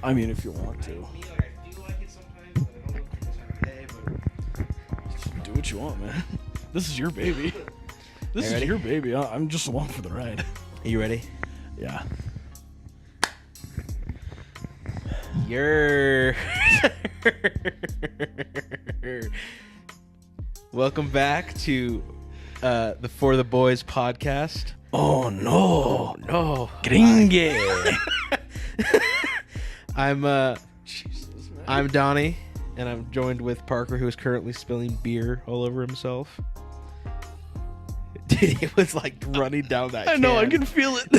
I mean, if you want to. I feel like it sometimes, but I don't know if it's every day, but... Do what you want, man. This is your baby. This is ready? your baby. I'm just along for the ride. Are you ready? Yeah. Welcome back to the For the Boys podcast. Oh no. No. Gringe. I'm Donnie, and I'm joined with Parker, who is currently spilling beer all over himself. Dude, it was like running down that I know, I can. can feel it.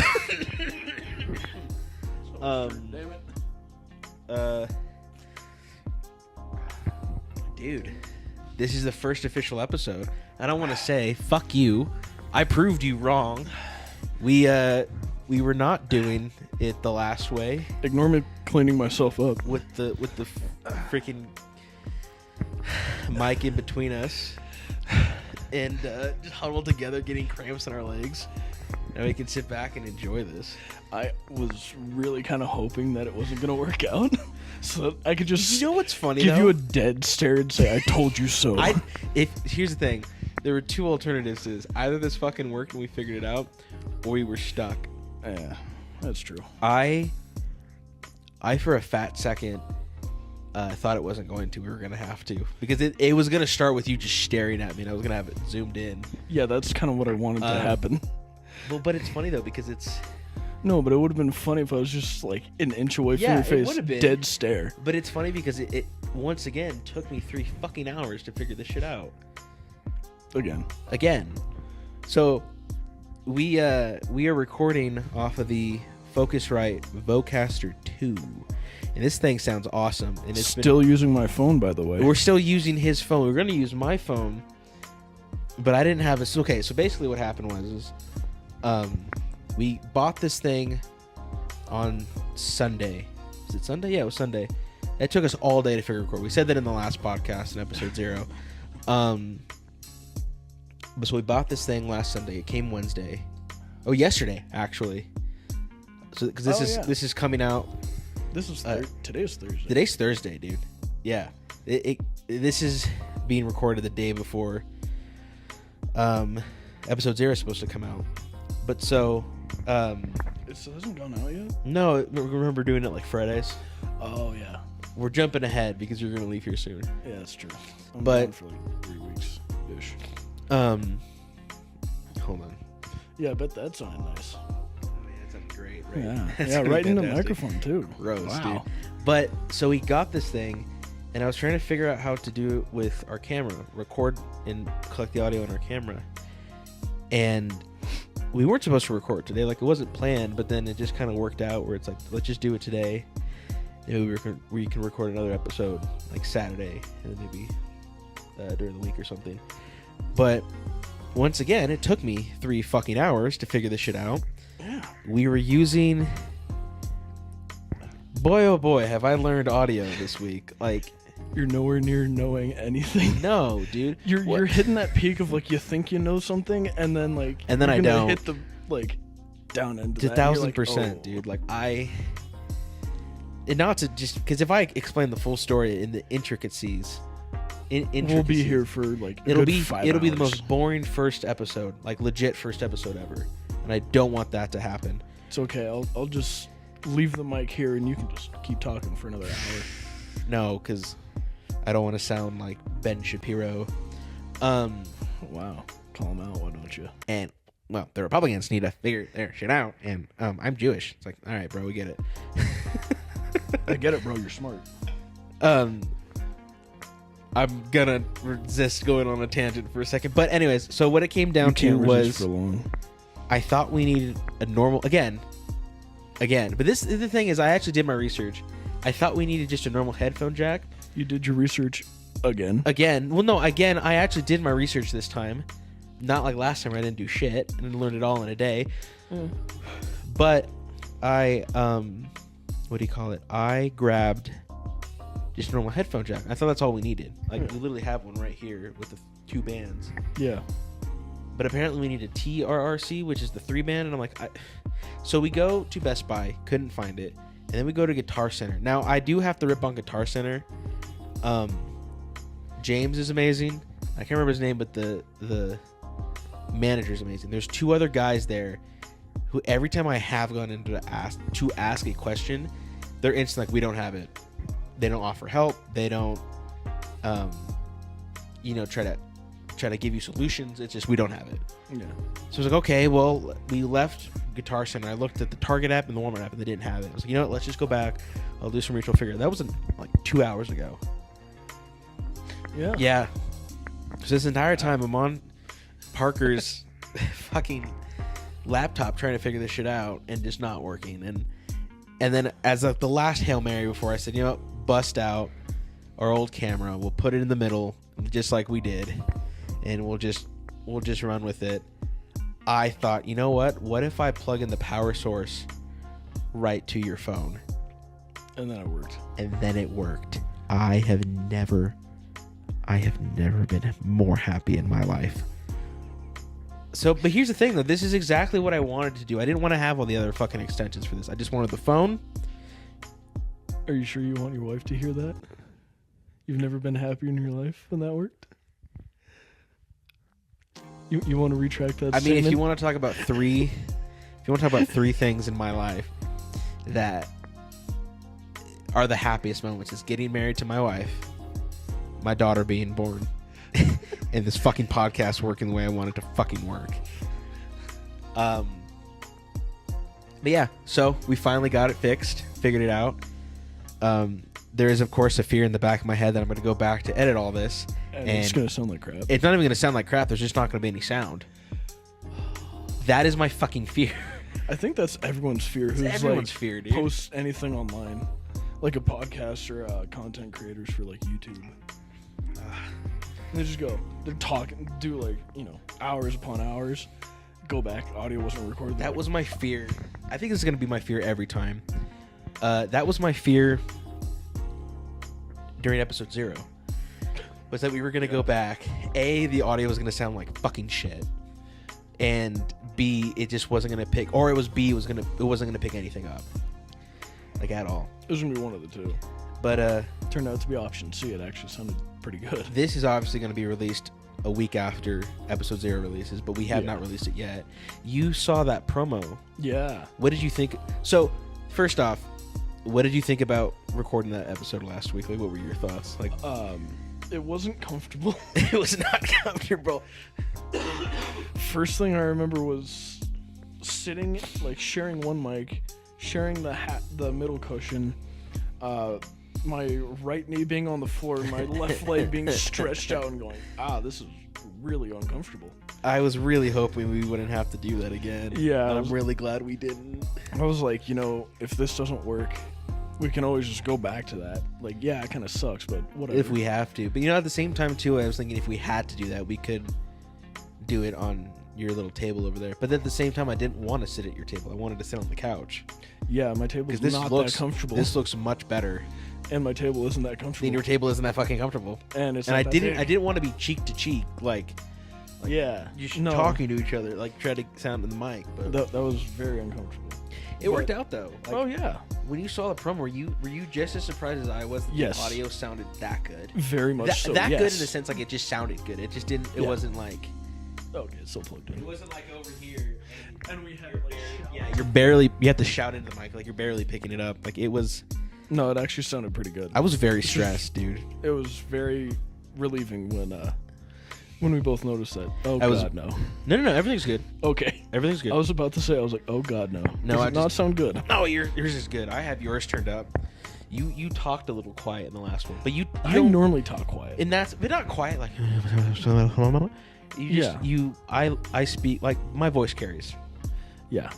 Damn it. Dude, this is the first official episode. I don't want to say fuck you. I proved you wrong. We were not doing it the last way Ignore me cleaning myself up. with the freaking mic in between us and just huddled together, getting cramps in our legs. Now we can sit back and enjoy this. I was really kind of hoping that it wasn't going to work out. So that I could just You know what's funny? give though? you a dead stare and say, I told you so. Here's the thing. There were two alternatives to this. Either this fucking worked and we figured it out, or we were stuck. Yeah, that's true. I for a fat second thought it wasn't going to. We were going to have to. Because it was going to start with you just staring at me, and I was going to have it zoomed in. Yeah, that's kind of what I wanted to happen. Well, but it's funny, though, because it's... No, but it would have been funny if I was just like an inch away from your it face, would have been. dead stare. But it's funny because it once again took me 3 fucking hours to figure this shit out. Again. So we are recording off of the Focusrite Vocaster 2. And this thing sounds awesome. And it's Still using my phone, by the way. we're still using his phone. We're going to use my phone. But I didn't have a... Okay, so basically what happened was we bought this thing on Sunday. Was it Sunday? Yeah, it was Sunday. It took us all day to figure record. We said that in the last podcast in episode 0. But so we bought this thing last Sunday. It came Wednesday. Oh, yesterday actually. So because this is coming out. This is today's Thursday. Today's Thursday, dude. Yeah. This is being recorded the day before episode 0 is supposed to come out. But so It still hasn't gone out yet? no, remember doing it like Fridays? Oh, yeah. We're jumping ahead because you're going to leave here soon. Yeah, that's true. I'm But- gone for like 3 weeks-ish. Hold on. Yeah, I bet that sounded nice. Oh, yeah, that sounds great, right? Yeah, That's yeah, gonna right be in the fantastic. microphone, too. Gross, Wow. dude. But so we got this thing, and I was trying to figure out how to do it with our camera, record and collect the audio in our camera. And we weren't supposed to record today, like it wasn't planned, but then it just kind of worked out where it's like, let's just do it today. Maybe we can record another episode like Saturday, and then maybe during the week or something. But once again, it took me 3 fucking hours to figure this shit out. Yeah. We were using... Boy, oh boy, have I learned audio this week. Like, You're nowhere near knowing anything. no, dude. You're hitting that peak of like you think you know something, and then like And then you're I gonna don't. hit the like down end. It's Of that, and you're like, 1,000%, oh. dude. Like, and not to just... Because if I explain the full story in the intricacies... We'll be here for like a It'll good be 5 it'll be the hours. most boring first episode, like legit first episode ever, and I don't want that to happen. It's okay. I'll just leave the mic here, and you can just keep talking for another hour. No, because I don't want to sound like Ben Shapiro. Wow, call him out, why don't you? And well, the Republicans need to figure their shit out, and I'm Jewish. It's like, all right, bro, we get it. I get it, bro. You're smart. I'm gonna resist going on a tangent for a second, but anyways, so what it came down You can't to resist was for long. I thought we needed a normal again, but the thing is, I actually did my research. I thought we needed just a normal headphone jack. You did your research again. I actually did my research this time. Not like last time where I didn't do shit and learned it all in a day. But I what do you call it? I grabbed just a normal headphone jack. I thought that's all we needed. Like we literally have one right here with the 2 bands. Yeah. But apparently we need a TRRC, which is the 3 band, and I'm like, so we go to Best Buy, couldn't find it, And then we go to Guitar Center. Now, I do have to rip on Guitar Center. James is amazing. I can't remember his name, but the manager is amazing. There's 2 other guys there who every time I have gone in to ask a question, they're instant like, we don't have it. They don't offer help. They don't, try to give you solutions. It's just we don't have it. Yeah. So I was like, okay, well, we left Guitar Center. I looked at the Target app and the Walmart app, and they didn't have it. I was like, you know what? Let's just go back. I'll do some research. Figure that was like 2 hours ago. Yeah. Yeah. So this entire time, I'm on Parker's fucking laptop trying to figure this shit out and just not working. And then as like the last Hail Mary before I said, you know what? Bust out our old camera. We'll put it in the middle just like we did. And we'll just run with it. I thought, you know what? What if I plug in the power source right to your phone? And then it worked. And then it worked. I have never been more happy in my life. So, but here's the thing, though. This is exactly what I wanted to do. I didn't want to have all the other fucking extensions for this. I just wanted the phone. Are you sure you want your wife to hear that? You've never been happier in your life when that worked? You want to retract that statement? If you want to talk about three things in my life that are the happiest moments, is getting married to my wife, my daughter being born, and this fucking podcast working the way I want it to fucking work. But yeah, so we finally got it fixed, figured it out. There is, of course, a fear in the back of my head that I'm going to go back to edit all this. And it's going to sound like crap. It's not even going to sound like crap. There's just not going to be any sound. That is my fucking fear. I think that's everyone's fear. It's everyone's fear, dude. Posts anything online, like a podcast or content creators for like YouTube. They just go. They're talking, do like hours upon hours. Go back. Audio wasn't recorded. That was my fear. I think this is going to be my fear every time. That was my fear during episode 0. Was that we were going to go back. A, the audio was going to sound like fucking shit. And B, it just wasn't going to pick, or it was B, it wasn't going to pick anything up. Like at all. It was going to be one of the two. But turned out to be option C. It actually sounded pretty good. This is obviously going to be released a week after episode 0 releases, but we have not released it yet. You saw that promo. Yeah. What did you think? So, first off, what did you think about recording that episode last week? Like, what were your thoughts? Like, it wasn't comfortable. It was not comfortable. First thing I remember was sitting, like, sharing one mic, sharing the middle cushion, my right knee being on the floor, my left leg being stretched out and going, this is really uncomfortable. I was really hoping we wouldn't have to do that again. Yeah. And I'm really glad we didn't. I was like, if this doesn't work, we can always just go back to that. Like, yeah, it kind of sucks, but whatever. If we have to. But, at the same time, too, I was thinking if we had to do that, we could do it on your little table over there. But at the same time, I didn't want to sit at your table. I wanted to sit on the couch. Yeah, my table's not that comfortable. This looks much better. And my table isn't that comfortable. And your table isn't that fucking comfortable. And I didn't want to be cheek to cheek, like yeah, just talking to each other, like try to sound in the mic. But that was very uncomfortable. It worked out though. Like, yeah. When you saw the promo, were you just as surprised as I was that yes. the audio sounded that good? Very much so. That yes. good in the sense like it just sounded good. It just didn't. It wasn't like. Okay, it's still plugged in. It wasn't like over here. And we had like. Yeah, you have to shout into the mic like you're barely picking it up. Like it was. No, it actually sounded pretty good. I was very stressed, dude. It was very relieving when we both noticed that. Oh God, no. No. Everything's good. Okay, everything's good. I was about to say, I was like, oh God, no. No, Does it not sound good. No, yours is good. I have yours turned up. You talked a little quiet in the last one, but I normally talk quiet. And but not quiet like. I speak like my voice carries. Yeah.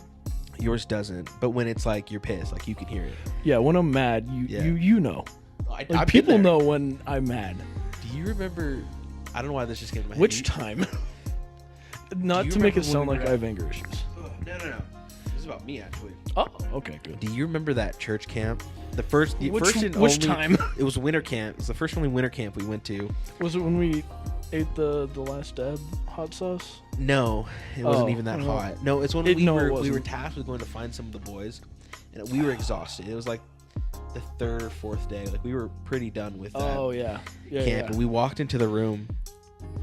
Yours doesn't, but when it's like you're pissed, like you can hear it. Yeah, when I'm mad, you know. Like, people know when I'm mad. Do you remember? I don't know why this just came to my head. Which time? Not to make it sound like I have anger issues. No. This is about me actually. Oh, okay, good. Do you remember that church camp? Which time? It was winter camp. It was the first only winter camp we went to. Was it when we ate the last dab hot sauce? No, it wasn't even that hot. No, it's when we were tasked with going to find some of the boys, and we were exhausted. It was like the third or fourth day. Like we were pretty done with that. Oh yeah. Yeah. Camp. Yeah. And we walked into the room,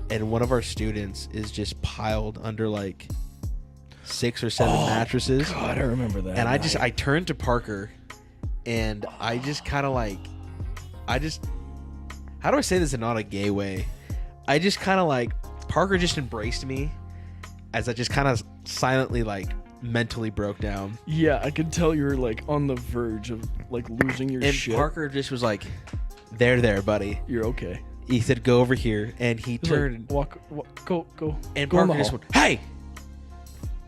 and one of our students is just piled under like 6 or 7 mattresses. God, I remember that. And night. I turned to Parker, and I just kind of like, how do I say this in not a gay way? I just kind of like, Parker just embraced me as I just kind of silently like mentally broke down. Yeah, I could tell you were like on the verge of like losing your And shit. Parker just was like, there, buddy. You're okay. He said, go over here. And he He's turned. like, go. And go in the Parker just hall. went, hey,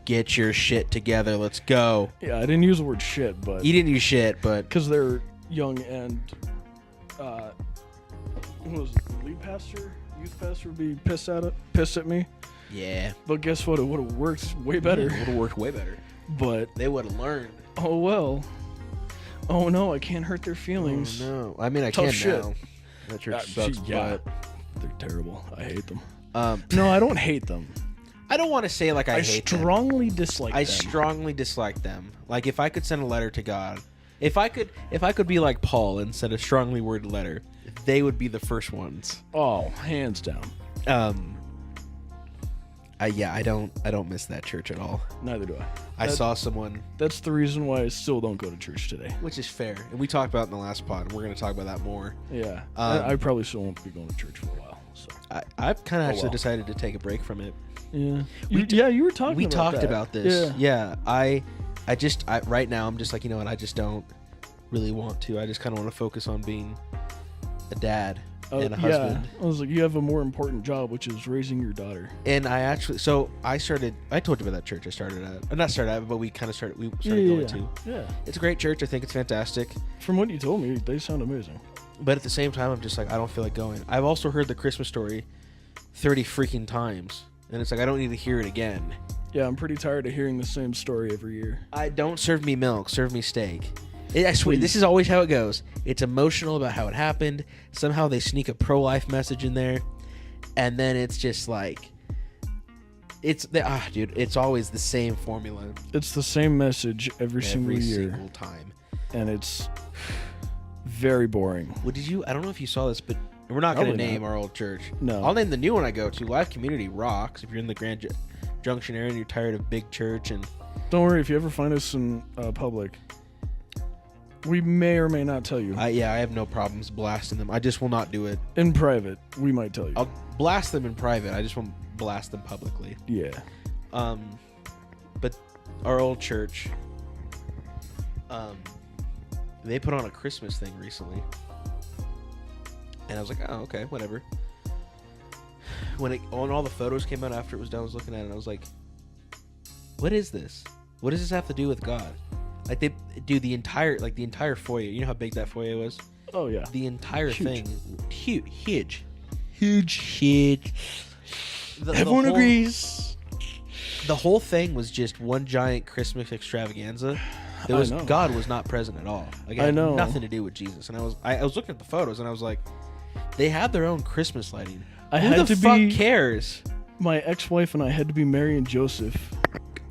get your shit together. Let's go. Yeah, I didn't use the word shit, but He didn't use shit, but because they're young and what was it, the lead pastor, youth pastor would be pissed at me. yeah. But guess what? It would have worked way better. It would have worked way better. But They would have learned. oh well. Oh no, I can't hurt their feelings. Oh, no. I mean, I Tough can shit. now. That church sucks, yeah, they're terrible. I hate them. but No, I don't hate them. I don't want to say like I hate them. strongly dislike I them. strongly dislike them. Like if I could send a letter to God, if I could be like Paul and send a strongly worded letter, they would be the first ones. Oh, hands down. I don't miss that church at all. Neither do I. I saw someone, That's the reason why I still don't go to church today. which is fair, and we talked about it in the last pod, and we're going to talk about that more. Yeah, Um, I probably still won't be going to church for a while. So I've kind of actually well. decided to take a break from it. yeah, We you were talking. We about talked that. about this. Yeah. I right now I'm just like, you know what, I just don't really want to. I just kind of want to focus on being a dad and a husband. I was like, you have a more important job, which is raising your daughter. And I told you about that church I started at. Not started at, but we started going to. Yeah. It's a great church. I think it's fantastic. From what you told me, they sound amazing. But at the same time, I'm just like, I don't feel like going. I've also heard the Christmas story 30 freaking times. And it's like, I don't need to hear it again. Yeah, I'm pretty tired of hearing the same story every year. Don't serve me milk, serve me steak. I swear, this is always how it goes. It's emotional about how it happened. Somehow they sneak a pro-life message in there. And then it's just like, dude, it's always the same formula. It's the same message every single year. Single time. And it's very boring. Well, I don't know if you saw this, but we're not going to Probably name not. our old church. No. I'll name the new one I go to. Life Community rocks. If you're in the Grand Junction area and you're tired of big church and... Don't worry, if you ever find us in public, we may or may not tell you. I have no problems blasting them. I just will not do it. In private, we might tell you. I'll blast them in private. I just won't blast them publicly. Yeah. But our old church, they put on a Christmas thing recently. And I was like, oh, okay, whatever. When all the photos came out after it was done, I was looking at it and I was like, what is this? What does this have to do with God? Like they do the entire foyer. You know how big that foyer was? Oh, yeah. The entire Huge. thing, huge. Everyone agrees. The whole thing was just one giant Christmas extravaganza. know. God was not present at all. Like, it I had know. nothing to do with Jesus. And I was looking at the photos and I was like, they have their own Christmas lighting. Who the fuck cares? My ex-wife and I had to be Mary and Joseph.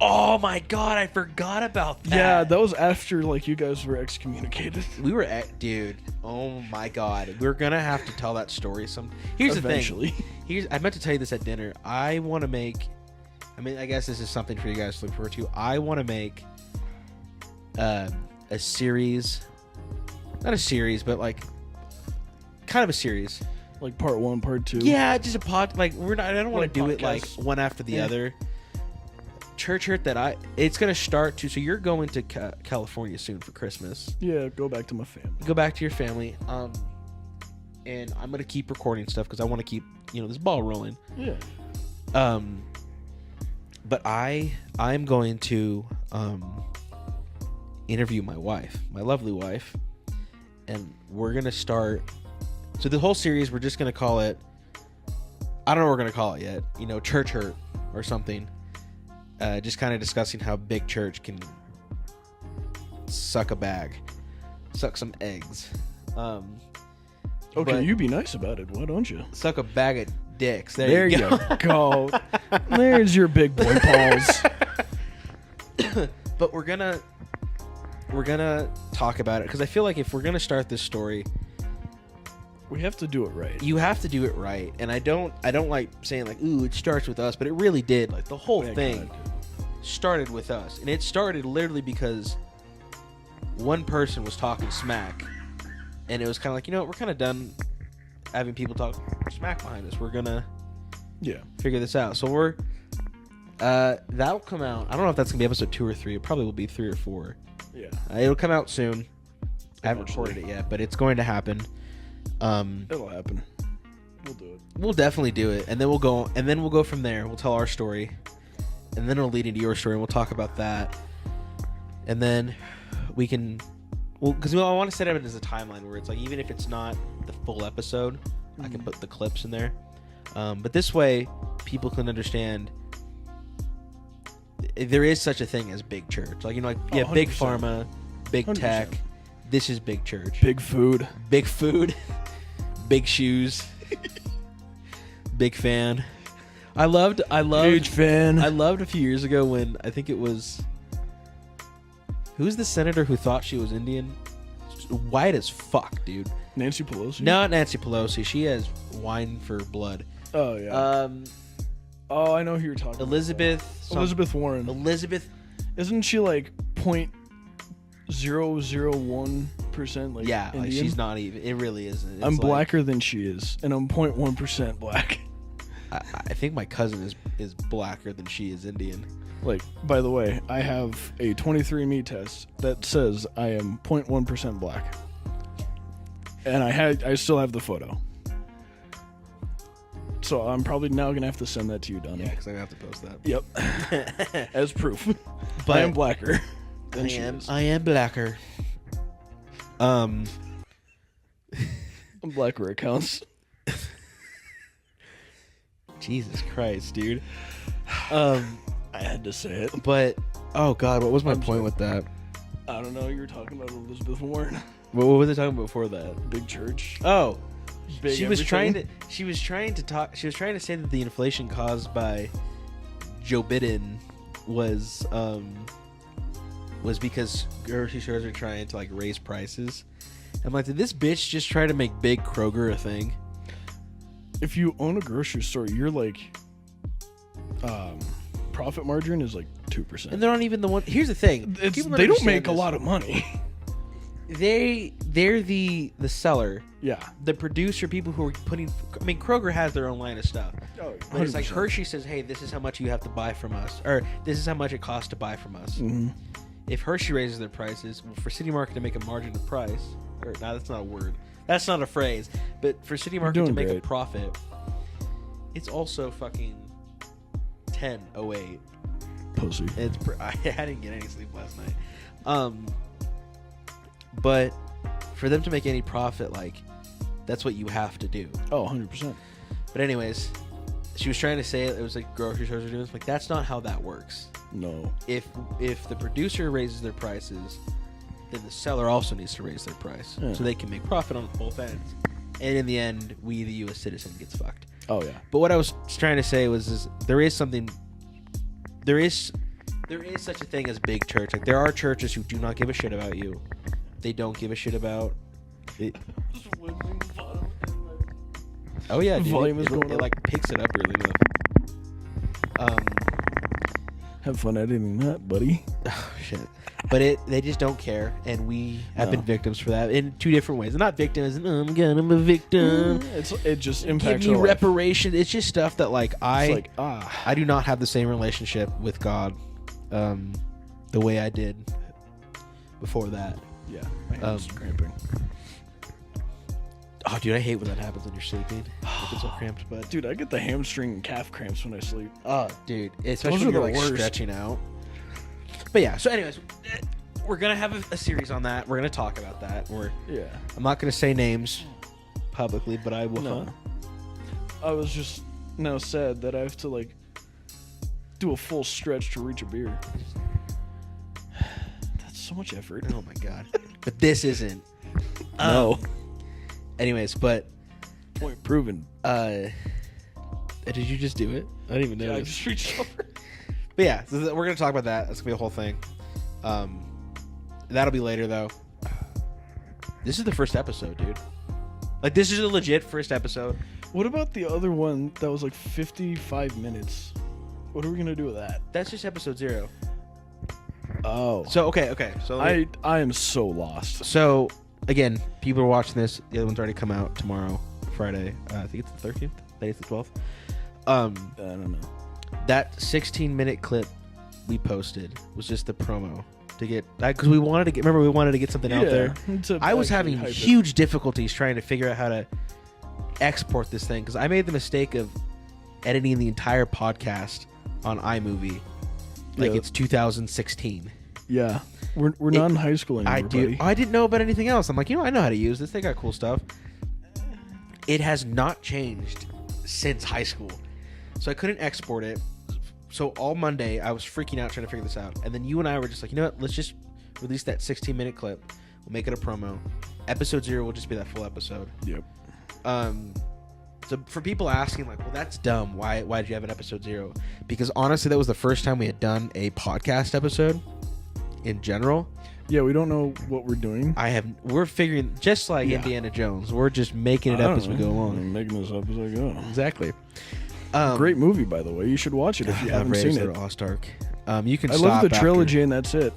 Oh my God, I forgot about that. Yeah, that was after like you guys were excommunicated. We were dude. Oh my God, we're gonna have to tell that story Here's Eventually. the thing. I meant to tell you this at dinner. I want to make. I mean, I guess this is something for you guys to look forward to. I want to make a series, not a series, but like kind of a series. Like part 1, part 2. Yeah, just a pod. Like we're not. I don't want Like to do it like podcasts. one after the Yeah. other. Church hurt that it's gonna start to. So you're going to California soon for Christmas. Yeah, go back to my family. Go back to your family. And I'm gonna keep recording stuff because I want to keep this ball rolling. Yeah. But I'm going to interview my wife, my lovely wife, and we're gonna start. So the whole series, we're just gonna call it. I don't know what we're gonna call it yet. Church hurt or something. Just kind of discussing how big church can suck some eggs. Okay, But- you be nice about it. Why don't you? Suck a bag of dicks. There you go. There's your big boy balls. But we're gonna we're gonna talk about it because I feel like if we're gonna start this story, we have to do it right. you have to do it right. And I don't like saying like, ooh, it starts with us, but it really did. Like the whole Yeah, thing God. started with us, and it started literally because one person was talking smack, and it was kind of like, you know, we're kind of done having people talk smack behind us. We're gonna figure this out. So we're that'll come out. I don't know if that's gonna be episode 2 or 3. It probably will be 3 or 4. Yeah. It'll come out soon. I haven't Eventually. recorded it yet, but it's going to happen. It'll happen. We'll do it. We'll definitely do it, and then we'll go from there. We'll tell our story, and then it'll lead into your story, and we'll talk about that, and then we can, because I want to set it as a timeline where it's like, even if it's not the full episode, I can put the clips in there, but this way people can understand there is such a thing as big church. Like, you know, like, yeah, big 100%. pharma, big 100%. tech. This is big church. Big food. Big food. Big shoes. Big fan. I loved Huge fan. I loved a few years ago when I think it was, who's the senator who thought she was Indian? White as fuck, dude. Nancy Pelosi? Not Nancy Pelosi. She has wine for blood. Oh, yeah. Oh, I know who you're talking Elizabeth. about. Elizabeth Warren. Elizabeth. Isn't she like 0.001% like Yeah, Indian? like she's not even. It really isn't. It's I'm like, blacker than she is, and I'm 0.1% black. I think my cousin is blacker than she is Indian. Like, by the way, I have a 23andMe test that says I am 0.1% black, and I still have the photo. So I'm probably now gonna have to send that to you, Donnie. Yeah, because I'm gonna have to post that. Yep, as proof. But I am blacker than she is. I am blacker. I'm black where it counts. Jesus Christ, dude. I had to say it. But oh god, what was my point with that? I don't know. You were talking about Elizabeth Warren. What was I talking about before that? Big church. Oh, Big she was everything. trying to say that the inflation caused by Joe Biden was because grocery stores are trying to like raise prices. I'm like, did this bitch just try to make big Kroger a thing? If you own a grocery store, you're like, profit margin is like 2%. And they're not even the one. Here's the thing: They don't make a lot of money. They're the seller. Yeah. The producer, people who are putting. I mean, Kroger has their own line of stuff. Oh, But it's like 100%. Hershey says, "Hey, this is how much you have to buy from us," or "This is how much it costs to buy from us." Mhm. If Hershey raises their prices, for City Market to make a margin of price, or no, that's not a word. That's not a phrase. But for City Market to doing make a great. profit, it's also fucking 10:08. Pussy. It's I didn't get any sleep last night. But for them to make any profit, like, that's what you have to do. Oh, 100%. But anyways, she was trying to say it was like grocery stores are doing this. Like, that's not how that works. No. If the producer raises their prices, then the seller also needs to raise their price Yeah. so they can make profit on both ends. And in the end, we, the U.S. citizen, gets fucked. Oh, yeah. But what I was trying to say was there is such a thing as big church. Like, there are churches who do not give a shit about you. They don't give a shit about it. Oh yeah, dude. Volume is it going up. like picks it up really enough. Have fun editing that, buddy. Oh, shit. But they just don't care, and we have been No. victims for that in two different ways. Not victims, I'm a victim. It just Give impacts me our life. reparation. It's just stuff that like It's I like, do not have the same relationship with God, the way I did before that. yeah, my hand's cramping. Oh, dude, I hate when that happens when you're sleeping. I get so cramped, but Dude, I get the hamstring and calf cramps when I sleep. oh, dude, especially Those when are you're the like worst. stretching out. But yeah, so anyways, we're gonna have a series on that. We're gonna talk about that. Yeah. I'm not gonna say names publicly, but I will. No. I was just now sad that I have to like do a full stretch to reach a beer. That's so much effort. Oh my god! But this isn't. No. Anyways, but Point proven. did you just do it? I didn't even Yeah, I notice. just reached over. But yeah, so we're gonna talk about that. That's gonna be a whole thing. That'll be later though. This is the first episode, dude. Like, this is a legit first episode. What about the other one that was like 55 minutes? What are we gonna do with that? That's just episode 0. Oh. So okay. So I am so lost. So again, people are watching this. The other one's already come out tomorrow, Friday. I think it's the 13th. I think it's the 12th. I don't know. That 16-minute clip we posted was just the promo to get, because we wanted to get. Remember, we wanted to get something out there. I was having huge difficulties trying to figure out how to export this thing because I made the mistake of editing the entire podcast on iMovie. Like it's 2016. Yeah, we're not in high school anymore. I didn't know about anything else. I'm like, I know how to use this. They got cool stuff. It has not changed since high school, so I couldn't export it. So all Monday, I was freaking out trying to figure this out. And then you and I were just like, you know what? Let's just release that 16-minute clip. We'll make it a promo. Episode 0 will just be that full episode. Yep. So for people asking, like, well, that's dumb. Why did you have an episode 0? Because honestly, that was the first time we had done a podcast episode in general. Yeah, we don't know what we're doing. We're figuring, just like Indiana Jones, we're just making it up as we go along. I'm making this up as I go. Exactly. Great movie, by the way. You should watch it if you haven't seen it. Lost Ark. You can. I love the trilogy, and that's it.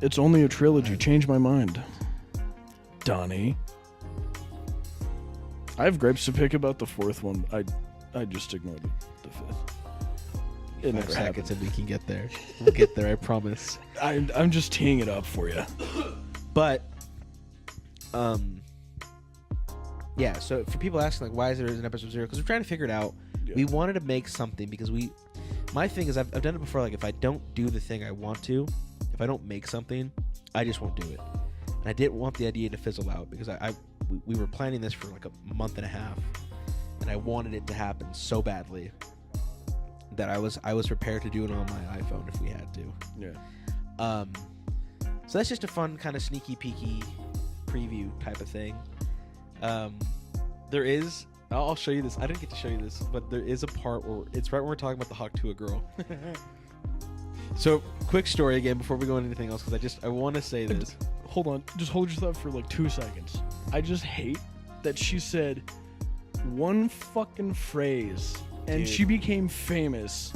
It's only a trilogy. Change my mind, Donnie. I have gripes to pick about the 4th one. I just ignored the 5th. It never happens, and we can get there. We'll get there. I promise. I'm just teeing it up for you. But, yeah. So for people asking, like, why is there an episode 0? Because we're trying to figure it out. Yeah. We wanted to make something because my thing is I've done it before. Like, if I don't do the thing I want to, if I don't make something, I just won't do it. And I didn't want the idea to fizzle out because we were planning this for like a month and a half, and I wanted it to happen so badly that I was prepared to do it on my iPhone if we had to. Yeah. So that's just a fun kind of sneaky peeky preview type of thing. There is. I'll show you this. I didn't get to show you this, but there is a part where it's right when we're talking about the hawk to a girl. So, quick story again before we go into anything else, because I want to say this. Hold on. Just hold your thought for like 2 seconds. I just hate that she said one fucking phrase and she became famous,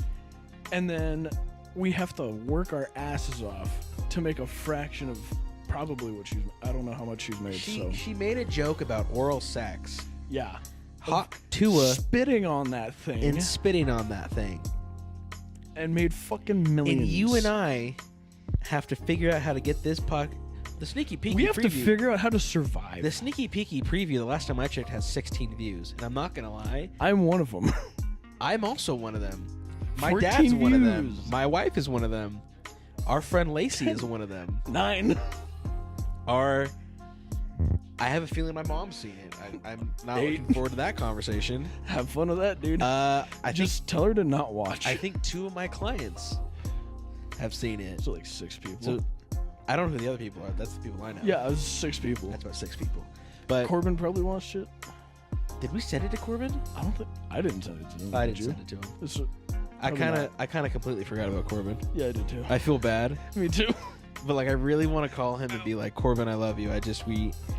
and then we have to work our asses off to make a fraction of probably what she's. I don't know how much she's made. She made a joke about oral sex. Yeah. Hawk Tua spitting on that thing. And spitting on that thing. And made fucking millions. And you and I have to figure out how to get this the sneaky peeky preview. We have to figure out how to survive. The sneaky peeky preview, the last time I checked, has 16 views. And I'm not going to lie. I'm one of them. I'm also one of them. My dad's one of them. My wife is one of them. Our friend Lacey is one of them. 9. I have a feeling my mom's seen it. I'm not 8. looking forward to that conversation. Have fun with that, dude. Just tell her to not watch. I think 2 of my clients have seen it. So like 6 people. So I don't know who the other people are. That's the people I know. Yeah, it was 6 people. That's about 6 people. But Corbin probably watched it. Did we send it to Corbin? I didn't send it to him. I didn't send it to him. I kind of completely forgot about Corbin. Yeah, I did too. I feel bad. Me too. But like, I really want to call him and be like, Corbin, I love you.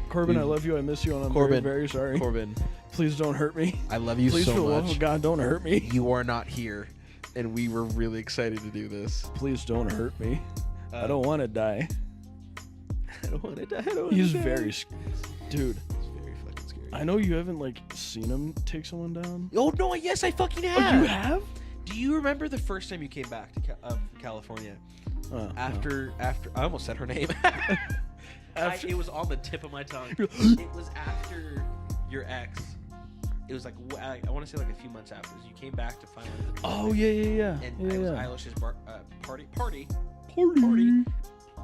Corbin, I love you. I miss you, and I'm very, very sorry. Corbin, please don't hurt me. I love you please, so much. Please, for the love of God, don't hurt me. You are not here, and we were really excited to do this. Please don't hurt me. I don't want to die. I don't want to die. He's very scary. Dude. He's very fucking scary. I know you haven't like seen him take someone down. Oh no! Yes, I fucking have. Oh, you have? Do you remember the first time you came back to from California? After I almost said her name. It was on the tip of my tongue. It was after your ex. It was like I want to say like a few months after. You came back to finally. Oh yeah. And it was Eilish's party.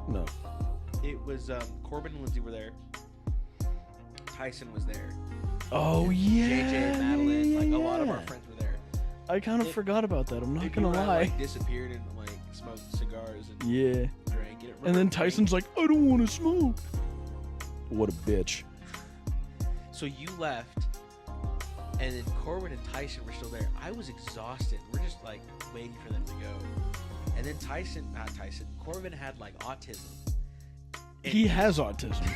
No. It was Corbin and Lindsay were there. Tyson was there. Oh yeah. JJ and Madeline, like a lot of our friends were there. I kind of forgot about that. I'm not gonna lie. Like, disappeared and like smoked cigars and drank it. And then Tyson's like, I don't want to smoke. What a bitch. So you left, and then Corbin and Tyson were still there. I was exhausted. We're just like waiting for them to go. And then Corbin had like autism. He has autism.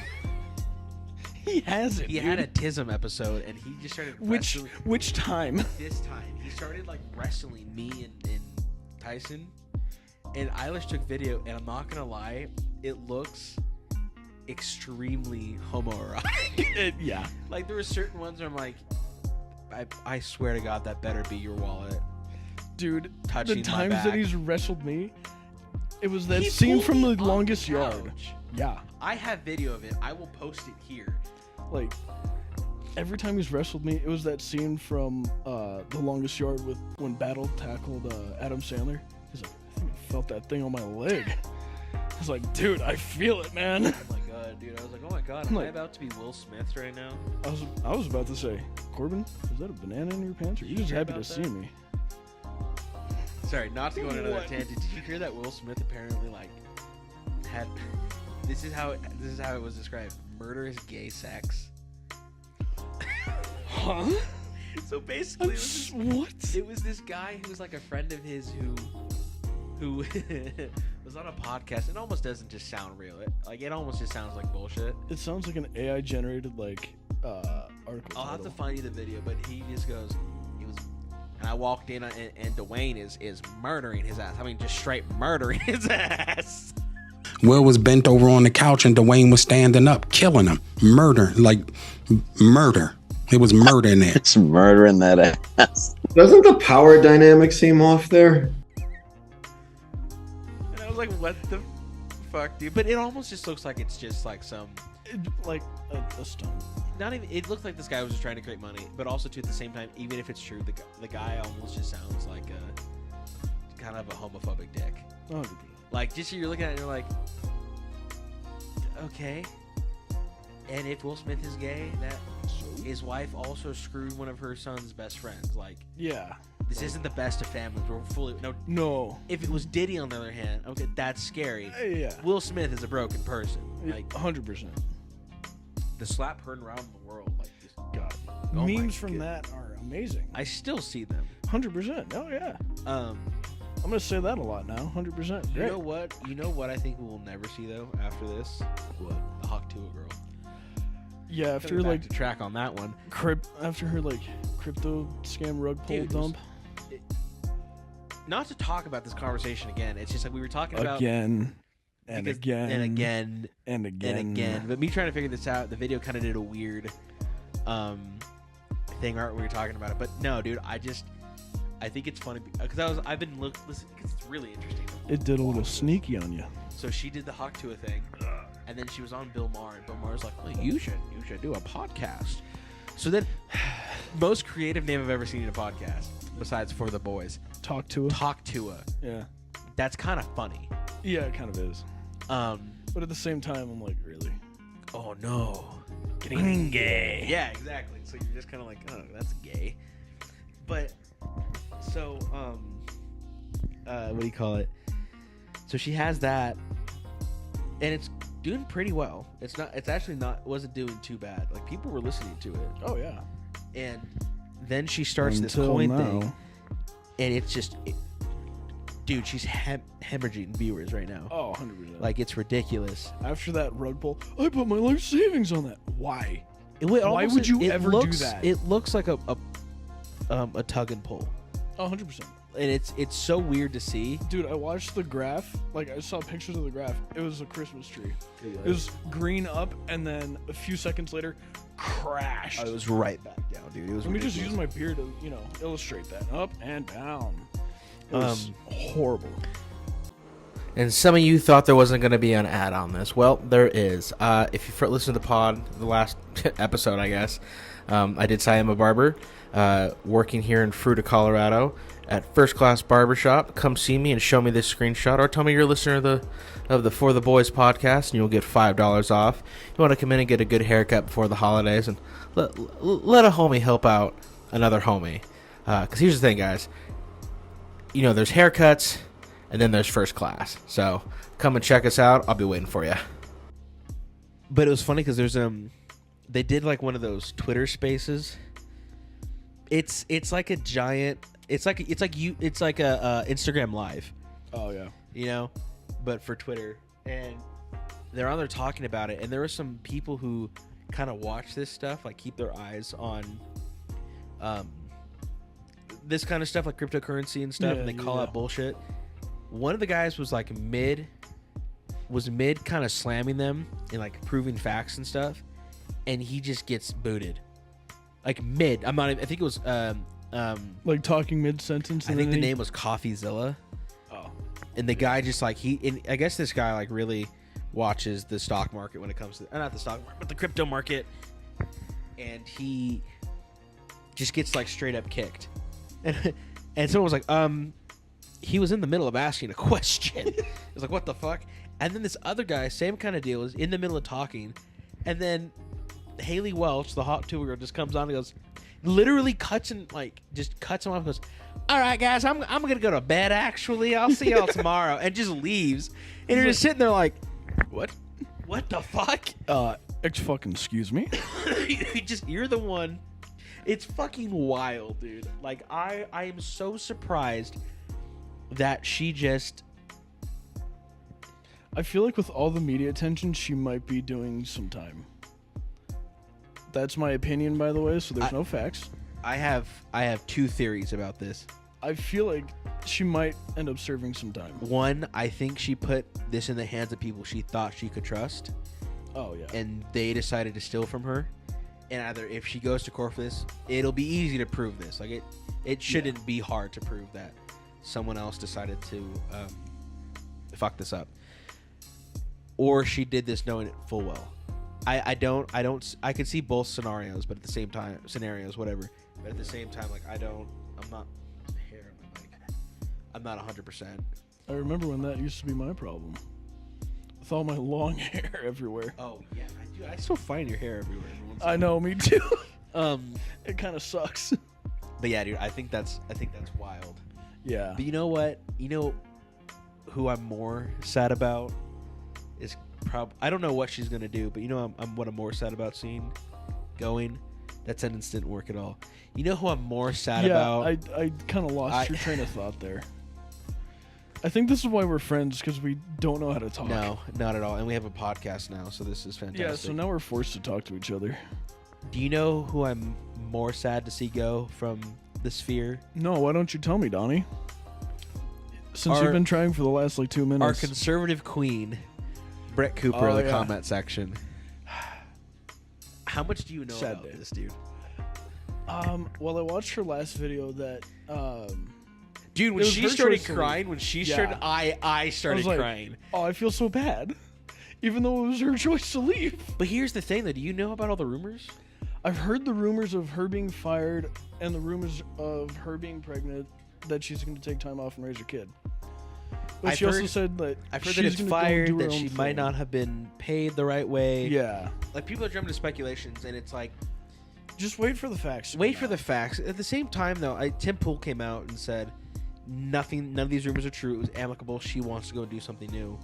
He has it. He had a TISM episode, and he just started wrestling. Which time? This time, he started like wrestling me and Tyson, and Eilish took video, and I'm not gonna lie, it looks extremely homoerotic. Yeah. Like there were certain ones where I'm like, I swear to God, that better be your wallet. Dude, Touching the times my back. that he's wrestled me, it was that He scene pulled from me The off Longest the Yard. couch. Yeah. I have video of it. I will post it here. Like, every time he's wrestled me, it was that scene from The Longest Yard with when Battle tackled Adam Sandler. He's like, I think I felt that thing on my leg. I was like, dude, I feel it, man. Oh my God, dude. I was like, oh my God, am I about to be Will Smith right now? I was about to say, Corbin, is that a banana in your pants? Or are you just hear happy to about see that? me? Sorry, not to go on another What? tangent. Did you hear that Will Smith apparently like had? This is how it was described: murderous gay sex. Huh? So basically, What? it was this guy who was like a friend of his who was on a podcast. It almost doesn't just sound real. It almost just sounds like bullshit. It sounds like an AI generated article. I'll have to title. find you the video, but he just goes, he was, and I walked in and Dwayne is murdering his ass. I mean, just straight murdering his ass. Will was bent over on the couch and Dwayne was standing up, killing him. Murder. It was murder in there. It's murdering that ass. Doesn't the power dynamic seem off there? And I was like, what the fuck, dude? But it almost just looks like it's just like some, Like a stunt. not even, it looks like this guy was just trying to create money, but also too at the same time, even if it's true, the guy almost just sounds like a kind of a homophobic dick. 100%. Like, just you're looking at it and you're like, okay. And if Will Smith is gay, that his wife also screwed one of her son's best friends. Like, Yeah. this isn't the best of families. We're fully No. If it was Diddy, on the other hand, okay, that's scary. Yeah. Will Smith is a broken person. Like 100%. the slap heard around the world. Like, just, God. Oh my Memes from God. that are amazing. I still see them. 100%. Oh yeah. I'm gonna say that a lot now. 100%. You Great. know what? You know what I think we will never see though after this? What? The Hawk Tua girl. Yeah, after Coming back like to track on that one. after her like crypto scam rug pull Dude, dump. Not to talk about this conversation again. It's just like we were talking about Again. And because- again. and again And again. and again. But me trying to figure this out, the video kind of did a weird thing. Art, we were talking about it, but no, dude. I think it's funny because I've been listening because it's really interesting. It did a little sneaky on you. So she did the Hawk Tua thing, and then she was on Bill Maher, and Bill Maher's like, well, you should do a podcast. So then, most creative name I've ever seen in a podcast, besides For the Boys, Talk to her. Talk Tua. Yeah. That's kind of funny. Yeah, it kind of is. Um, But at the same time, I'm like, really? oh no, getting gay. Yeah, exactly. So you're just kind of like, oh, that's gay. But so, what do you call it? So she has that, and it's doing pretty well. It's actually wasn't doing too bad. Like, people were listening to it. Oh yeah. And then she starts this Until coin now. thing, and it's just, dude, she's hemorrhaging viewers right now. Oh, 100%. Like, it's ridiculous. after that rug pull, I put my life savings on that. Why? Why Why would you ever do that? It looks like a tug and pull, Oh, 100%. and it's so weird to see. Dude, I watched the graph. Like, I saw pictures of the graph. It was a Christmas tree. It was green up, and then a few seconds later, crashed. Oh, it was right back down, dude. It was. Let me just ridiculous. use my beard to, illustrate that. Up and down. It was horrible. And some of you thought there wasn't going to be an ad on this. Well, there is. If you listened to the pod, the last episode, I guess, I did say I'm a barber, working here in Fruita, Colorado, at First Class Barbershop. Come see me and show me this screenshot, or tell me you're a listener of the For the Boys podcast, and you'll get $5 off. You want to come in and get a good haircut before the holidays, and let a homie help out another homie. Because here's the thing, guys. There's haircuts, and then there's First Class. So come and check us out. I'll be waiting for you. But it was funny because there's they did like one of those Twitter Spaces. It's like a giant. It's like a Instagram Live. Oh, yeah. But for Twitter. And they're on there talking about it, and there are some people who kind of watch this stuff, like keep their eyes on this kind of stuff, like cryptocurrency and stuff, and they call out bullshit. One of the guys was like mid kind of slamming them and like proving facts and stuff, and he just gets booted. Like mid. I'm not even, I think it was like talking mid sentence. I think the name was CoffeeZilla. Oh. And the guy just like I guess this guy like really watches the stock market when it comes to not the stock market, but the crypto market, and he just gets like straight up kicked. And someone was like, he was in the middle of asking a question. It was like, what the fuck? And then this other guy, same kind of deal, is in the middle of talking, and then Haley Welch, the hot tour girl, just comes on and goes, literally cuts him off and goes, all right, guys, I'm gonna go to bed. Actually, I'll see y'all tomorrow, and just leaves. And you're just sitting there like, what the fuck? Excuse me. You're the one. It's fucking wild, dude. Like I am so surprised that she just. I feel like with all the media attention, she might be doing some time. That's my opinion, by the way, so there's no facts. I have two theories about this. I feel like she might end up serving some time. One, I think she put this in the hands of people she thought she could trust. Oh, yeah. And they decided to steal from her. And either if she goes to court for this, it'll be easy to prove this. Like it shouldn't be hard to prove that someone else decided to fuck this up. Or she did this knowing it full well. I could see both scenarios, but at the same time, whatever. But at the same time, like I'm not hair on my mic. I'm not 100%. I remember when that used to be my problem. With all my long hair everywhere. Oh yeah, I still find your hair everywhere. I know, me too. It kind of sucks. But yeah, dude, I think that's wild. Yeah. But you know what? You know who I'm more sad about is I don't know what she's gonna do, but you know what I'm more sad about seeing going. That sentence didn't work at all. You know who I'm more sad about? I kind of lost your train of thought there. I think this is why we're friends, because we don't know how to talk. No, not at all. And we have a podcast now, so this is fantastic. Yeah, so now we're forced to talk to each other. Do you know who I'm more sad to see go from the sphere? No, why don't you tell me, Donnie? Since you've been trying for the last 2 minutes. Our conservative queen, Brett Cooper, in the comment section. How much do you know about this, dude? Well, I watched her last video that dude, when she started crying, I started crying. Oh, I feel so bad. Even though it was her choice to leave. But here's the thing, though. Do you know about all the rumors? I've heard the rumors of her being fired and the rumors of her being pregnant, that she's going to take time off and raise her kid. But she also said that I've heard that it's fired, that she might not have been paid the right way. Yeah. Like, people are jumping to speculations, and it's like, just wait for the facts. Wait for the facts. At the same time, though, Tim Pool came out and said none of these rumors are true. It was amicable. She wants to go do something new.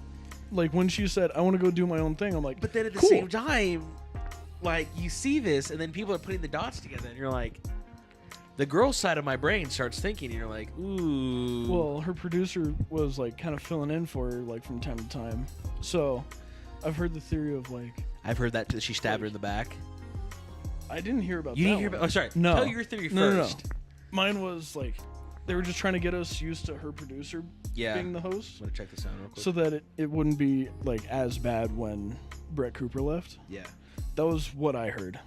Like, when she said, I want to go do my own thing, I'm like, but then at the same time, like, you see this, and then people are putting the dots together, and you're like, the girl side of my brain starts thinking, and you're like, ooh. Well, her producer was, like, kind of filling in for her, like, from time to time. So, I've heard the theory of, like... I've heard that she stabbed her in the back. I didn't hear about that. You didn't hear about... Oh, sorry. No. Tell your theory first. No. Mine was, like, they were just trying to get us used to her producer being the host. I'm going to check this out real quick. So that it wouldn't be, like, as bad when Brett Cooper left. Yeah. That was what I heard.